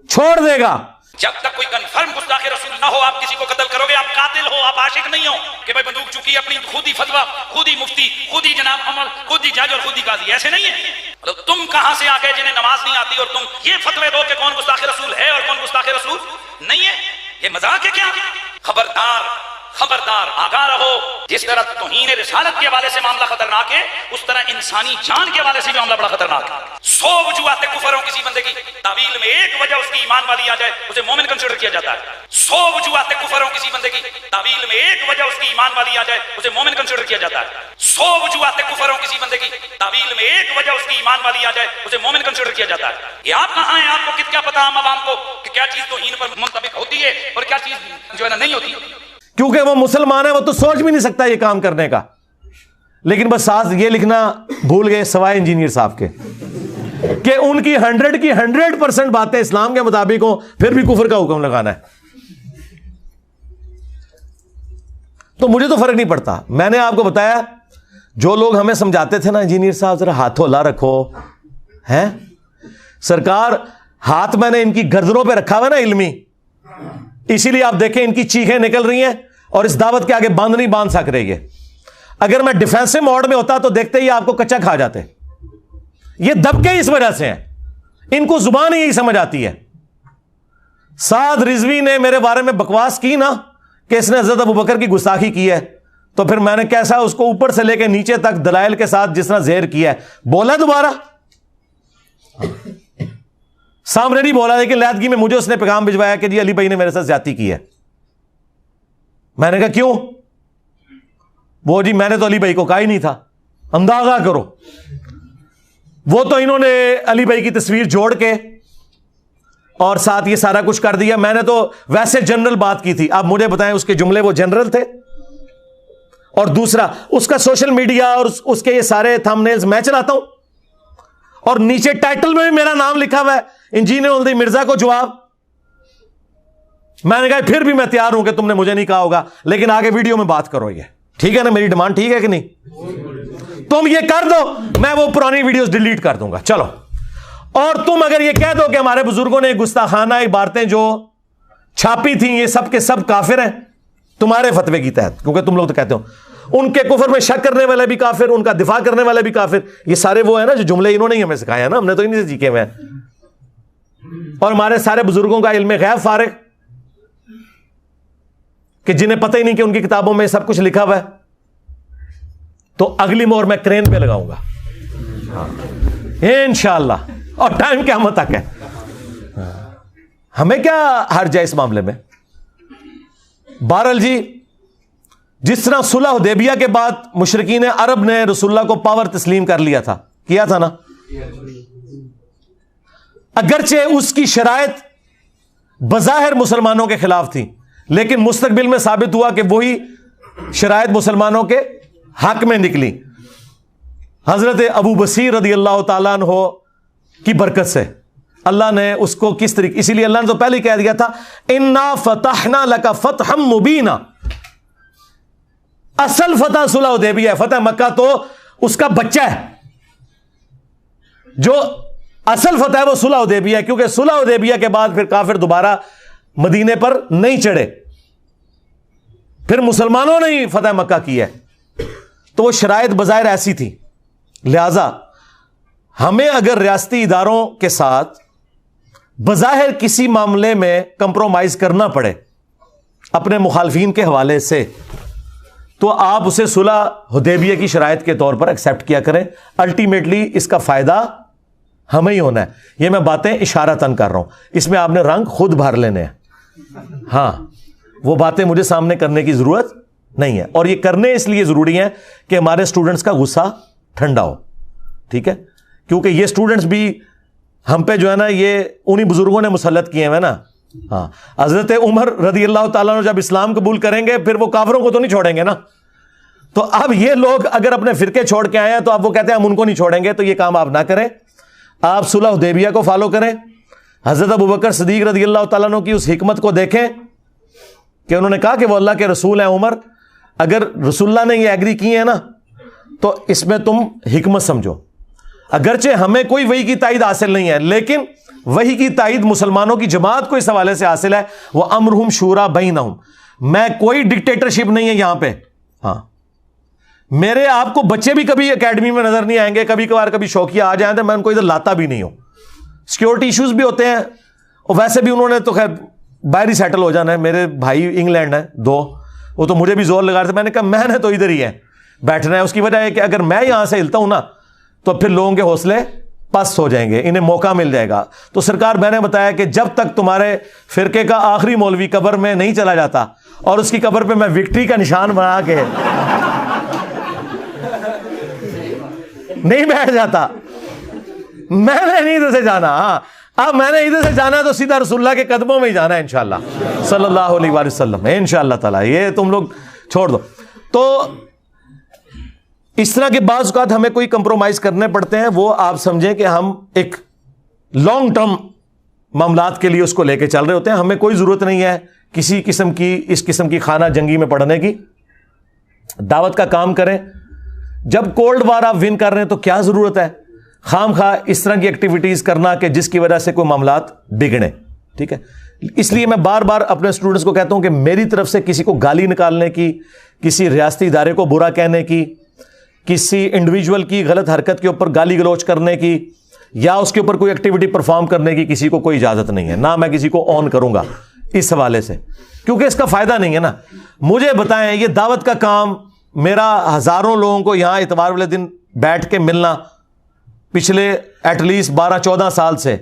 چھوڑ دے گا. جب تک کوئی کنفرم گستاخ رسول نہ ہو آپ کسی کو قتل کرو گے, آپ قاتل ہو, آپ عاشق نہیں ہو کہ بھائی بندوق چکی اپنی خود ہی فتویٰ, خود ہی مفتی, خود ہی جناب عمل, خود ہی جج اور خود ہی قاضی. ایسے نہیں ہے. تم کہاں سے آ گئے جنہیں نماز نہیں آتی اور تم یہ فتوے دو کہ کون گستاخ رسول ہے اور کون گستاخ رسول نہیں ہے؟ یہ مذاق ہے کیا؟ خبردار خبردار, آگاہ رہو. جس طرح توہین رسالت کے حوالے سے معاملہ خطرناک ہے, اس طرح انسانی جان کے حوالے سے بھی معاملہ بڑا خطرناک ہے. 100 وجوہات کفر ہوں کسی بندے کی, تعویل میں ایک وجہ اس کی ایمان والی آ جائے اسے مومن کنسیڈر کیا جاتا ہے. 100 وجوہات کفر ہوں کسی بندے کی, تعویل میں ایک وجہ اس کی ایمان والی آ جائے اسے مومن کنسیڈر کیا جاتا ہے. 100 وجوہات کفر ہوں کسی بندے کی, تعویل میں ایک وجہ اس کی ایمان والی آ جائے اسے مومن کنسیڈر کیا جاتا ہے. یہ آپ کہاں ہیں؟ آپ کو کیا پتا عام عوام کو کہ کیا چیز توہین پر منطبق ہوتی ہے اور کیا چیز جو ہے نا نہیں ہوتی. کیونکہ وہ مسلمان ہے, وہ تو سوچ بھی نہیں سکتا یہ کام کرنے کا. لیکن بس ساتھ یہ لکھنا بھول گئے سوائے انجینئر صاحب کے کہ ان کی 100% باتیں اسلام کے مطابق ہوں, پھر بھی کفر کا حکم لگانا ہے. تو مجھے تو فرق نہیں پڑتا. میں نے آپ کو بتایا جو لوگ ہمیں سمجھاتے تھے نا, انجینئر صاحب ذرا ہاتھوں لا رکھو, ہیں سرکار ہاتھ میں نے ان کی گردنوں پہ رکھا ہوا نا علمی, اسی لیے آپ دیکھیں ان کی چیخیں نکل رہی ہیں اور اس دعوت کے آگے بند نہیں باندھ سک رہی ہے. اگر میں ڈیفینسو موڈ میں ہوتا تو دیکھتے ہی آپ کو کچا کھا جاتے. یہ دبکے اس وجہ سے ہیں, ان کو زبان ہی یہی سمجھ آتی ہے. سعد رضوی نے میرے بارے میں بکواس کی نا کہ اس نے حضرت ابوبکر کی گستاخی کی ہے, تو پھر میں نے کیسا اس کو اوپر سے لے کے نیچے تک دلائل کے ساتھ جس طرح زہر کیا ہے, بولا دوبارہ سامنے نہیں بولا, لیکن لیدگی میں مجھے اس نے پیغام بھجوایا کہ جی علی بھائی نے میرے ساتھ زیادتی کی ہے. میں نے کہا کیوں؟ وہ جی میں نے تو علی بھائی کو کہا ہی نہیں تھا. اندازہ کرو, وہ تو انہوں نے علی بھائی کی تصویر جوڑ کے اور ساتھ یہ سارا کچھ کر دیا. میں نے تو ویسے جنرل بات کی تھی. آپ مجھے بتائیں اس کے جملے وہ جنرل تھے؟ اور دوسرا اس کا سوشل میڈیا اور اس کے یہ سارے تھم نیلز میں چلاتا ہوں, اور نیچے ٹائٹل میں بھی میرا نام لکھا ہوا ہے, انجینئر الدی مرزا کو جواب. میں نے کہا پھر بھی میں تیار ہوں کہ تم نے مجھے نہیں کہا ہوگا, لیکن آگے ویڈیو میں بات کرو. یہ ٹھیک ہے نا, میری ڈیمانڈ ٹھیک ہے کہ نہیں؟ تم یہ کر دو, میں وہ پرانی ویڈیوز ڈیلیٹ کر دوں گا. چلو, اور تم اگر یہ کہہ دو کہ ہمارے بزرگوں نے گستاخانہ عبارتیں جو چھاپی تھیں یہ سب کے سب کافر ہیں تمہارے فتوے کی تحت, کیونکہ تم لوگ تو کہتے ہو ان کے کفر میں شک کرنے والے بھی کافر, ان کا دفاع کرنے والے بھی کافر. یہ سارے وہ ہیں نا جو جملے انہوں نے ہی ہمیں سکھائے ہیں نا, ہم نے تو انہیں سے سیکھے ہوئے ہیں. اور ہمارے سارے بزرگوں کا علم غیب فارغ کہ جنہیں پتہ ہی نہیں کہ ان کی کتابوں میں سب کچھ لکھا ہوا ہے. تو اگلی مہر میں کرین پہ لگاؤں گا انشاءاللہ, اور ٹائم قیامت تک ہے. ہمیں کیا حرج ہے اس معاملے میں؟ بہرحال جی, جس طرح صلح حدیبیہ کے بعد مشرکین عرب نے رسول اللہ کو پاور تسلیم کر لیا تھا, کیا تھا نا, اگرچہ اس کی شرائط بظاہر مسلمانوں کے خلاف تھی, لیکن مستقبل میں ثابت ہوا کہ وہی شرائط مسلمانوں کے حق میں نکلی. حضرت ابو بصیر رضی اللہ تعالیٰ عنہ کی برکت سے اللہ نے اس کو کس طریقے, اسی لیے اللہ نے تو پہلے کہہ دیا تھا انا فتحنا لک فتحا مبینا. اصل فتح صلح حدیبیہ ہے, فتح مکہ تو اس کا بچہ ہے. جو اصل فتح ہے وہ صلح حدیبیہ ہے, کیونکہ صلح حدیبیہ کے بعد پھر کافر دوبارہ مدینے پر نہیں چڑھے, پھر مسلمانوں نے ہی فتح مکہ کی ہے. تو وہ شرائط بظاہر ایسی تھی, لہذا ہمیں اگر ریاستی اداروں کے ساتھ بظاہر کسی معاملے میں کمپرومائز کرنا پڑے اپنے مخالفین کے حوالے سے, تو آپ اسے صلح حدیبیہ کی شرائط کے طور پر ایکسپٹ کیا کریں. الٹیمیٹلی اس کا فائدہ ہمیں ہی ہونا ہے. یہ میں باتیں اشارتاً کر رہا ہوں, اس میں آپ نے رنگ خود بھر لینے ہیں. ہاں, وہ باتیں مجھے سامنے کرنے کی ضرورت نہیں ہے, اور یہ کرنے اس لیے ضروری ہیں کہ ہمارے اسٹوڈنٹس کا غصہ ٹھنڈا ہو. ٹھیک ہے, کیونکہ یہ اسٹوڈنٹس بھی ہم پہ جو ہے نا یہ انہی بزرگوں نے مسلط کیے ہیں نا. ہاں, حضرت عمر رضی اللہ تعالیٰ عنہ جب اسلام قبول کریں گے پھر وہ کافروں کو تو نہیں چھوڑیں گے نا. تو اب یہ لوگ اگر اپنے فرقے چھوڑ کے آئے ہیں تو اب وہ کہتے ہیں ہم ان کو نہیں چھوڑیں گے, تو یہ کام آپ نہ کریں. آپ صلح حدیبیہ کو فالو کریں. حضرت ابوبکر صدیق رضی اللہ تعالیٰ عنہ کی اس حکمت کو دیکھیں کہ انہوں نے کہا کہ وہ اللہ کے رسول ہیں عمر, اگر رسول اللہ نے یہ ایگری کی ہے نا تو اس میں تم حکمت سمجھو. اگرچہ ہمیں کوئی وحی کی تائید حاصل نہیں ہے, لیکن وحی کی تائید مسلمانوں کی جماعت کو اس حوالے سے حاصل ہے, وہ امرہم شورا بینہم. میں کوئی ڈکٹیٹرشپ نہیں ہے یہاں پہ. ہاں میرے آپ کو بچے بھی کبھی اکیڈمی میں نظر نہیں آئیں گے, کبھی کبھار کبھی شوقیہ آ جائیں تو میں ان کو ادھر لاتا بھی نہیں ہوں. سیکیورٹی ایشوز بھی ہوتے ہیں, اور ویسے بھی انہوں نے تو خیر باہر ہی سیٹل ہو جانا ہے. میرے بھائی انگلینڈ ہیں 2, وہ تو مجھے بھی زور لگا رہے تھے. میں نے کہا میں نے تو ادھر ہی ہے بیٹھنا ہے. اس کی وجہ ہے کہ اگر میں یہاں سے ہلتا ہوں نا تو پھر لوگوں کے حوصلے پست ہو جائیں گے, انہیں موقع مل جائے گا. تو سرکار میں نے بتایا کہ جب تک تمہارے فرقے کا آخری مولوی قبر میں نہیں چلا جاتا اور اس کی قبر پہ میں وکٹری کا نشان بنا کے نہیں بیٹھ جاتا, میں نے نہیں ادھر سے جانا. ہاں اب میں نے ادھر سے جانا ہے تو سیدھا رسول اللہ کے قدموں میں ہی جانا ہے انشاءاللہ صلی اللہ علیہ وآلہ وسلم انشاءاللہ تعالی. یہ تم لوگ چھوڑ دو. تو اس طرح کے بعض اوقات ہمیں کوئی کمپرومائز کرنے پڑتے ہیں, وہ آپ سمجھیں کہ ہم ایک لانگ ٹرم معاملات کے لیے اس کو لے کے چل رہے ہوتے ہیں. ہمیں کوئی ضرورت نہیں ہے کسی قسم کی اس قسم کی خانہ جنگی میں پڑھنے کی. دعوت کا کام کریں. جب کولڈ وار آپ ون کر رہے ہیں تو کیا ضرورت ہے خام خواہ اس طرح کی ایکٹیویٹیز کرنا کہ جس کی وجہ سے کوئی معاملات بگڑیں. ٹھیک ہے, اس لیے میں بار بار اپنے اسٹوڈنٹس کو کہتا ہوں کہ میری طرف سے کسی کو گالی نکالنے کی, کسی ریاستی ادارے کو برا کہنے کی, کسی انڈیویجول کی غلط حرکت کے اوپر گالی گلوچ کرنے کی, یا اس کے اوپر کوئی ایکٹیویٹی پرفارم کرنے کی کسی کو کوئی اجازت نہیں ہے. نہ میں کسی کو آن کروں گا اس حوالے سے, کیونکہ اس کا فائدہ نہیں ہے نا. مجھے بتائیں, یہ دعوت کا کام میرا ہزاروں لوگوں کو یہاں اتوار والے دن بیٹھ کے ملنا پچھلے ایٹ لیسٹ 12-14 سال سے,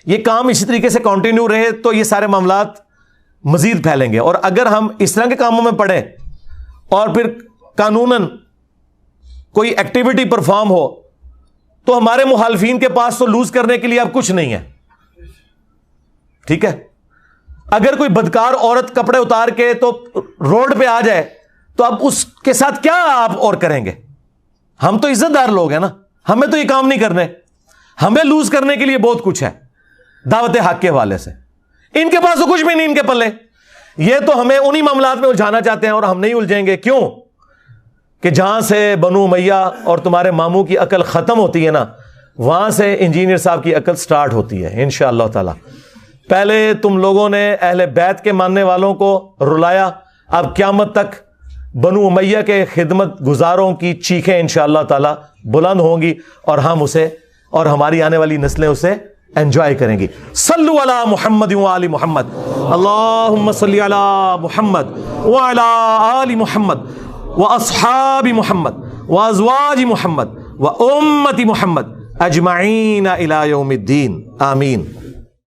یہ کام اسی طریقے سے کنٹینیو رہے تو یہ سارے معاملات مزید پھیلیں گے. اور اگر ہم اس طرح کے کاموں میں پڑیں اور پھر قانوناً کوئی ایکٹیویٹی پرفارم ہو تو ہمارے مخالفین کے پاس تو لوز کرنے کے لیے اب کچھ نہیں ہے. ٹھیک ہے, اگر کوئی بدکار عورت کپڑے اتار کے تو روڈ پہ آ جائے تو اب اس کے ساتھ کیا آپ اور کریں گے؟ ہم تو عزت دار لوگ ہیں نا, ہمیں تو یہ کام نہیں کرنے. ہمیں لوز کرنے کے لیے بہت کچھ ہے دعوت حق کے حوالے سے. ان کے پاس تو کچھ بھی نہیں, ان کے پلے. یہ تو ہمیں انہی معاملات میں الجھانا چاہتے ہیں اور ہم نہیں الجھیں گے. کیوں کہ جہاں سے بنو امیہ اور تمہارے ماموں کی عقل ختم ہوتی ہے نا, وہاں سے انجینئر صاحب کی عقل سٹارٹ ہوتی ہے انشاءاللہ تعالی. پہلے تم لوگوں نے اہل بیت کے ماننے والوں کو رلایا, اب قیامت تک بنو امیہ کے خدمت گزاروں کی چیخیں انشاءاللہ تعالی بلند ہوں گی اور ہم اسے اور ہماری آنے والی نسلیں اسے انجوائے کریں گی. صلو علی محمد و آل محمد, اللہم صلی علی محمد و علی آل محمد و اصحاب محمد و ازواج محمد و امت محمد اجمعین الی یوم الدین. آمین.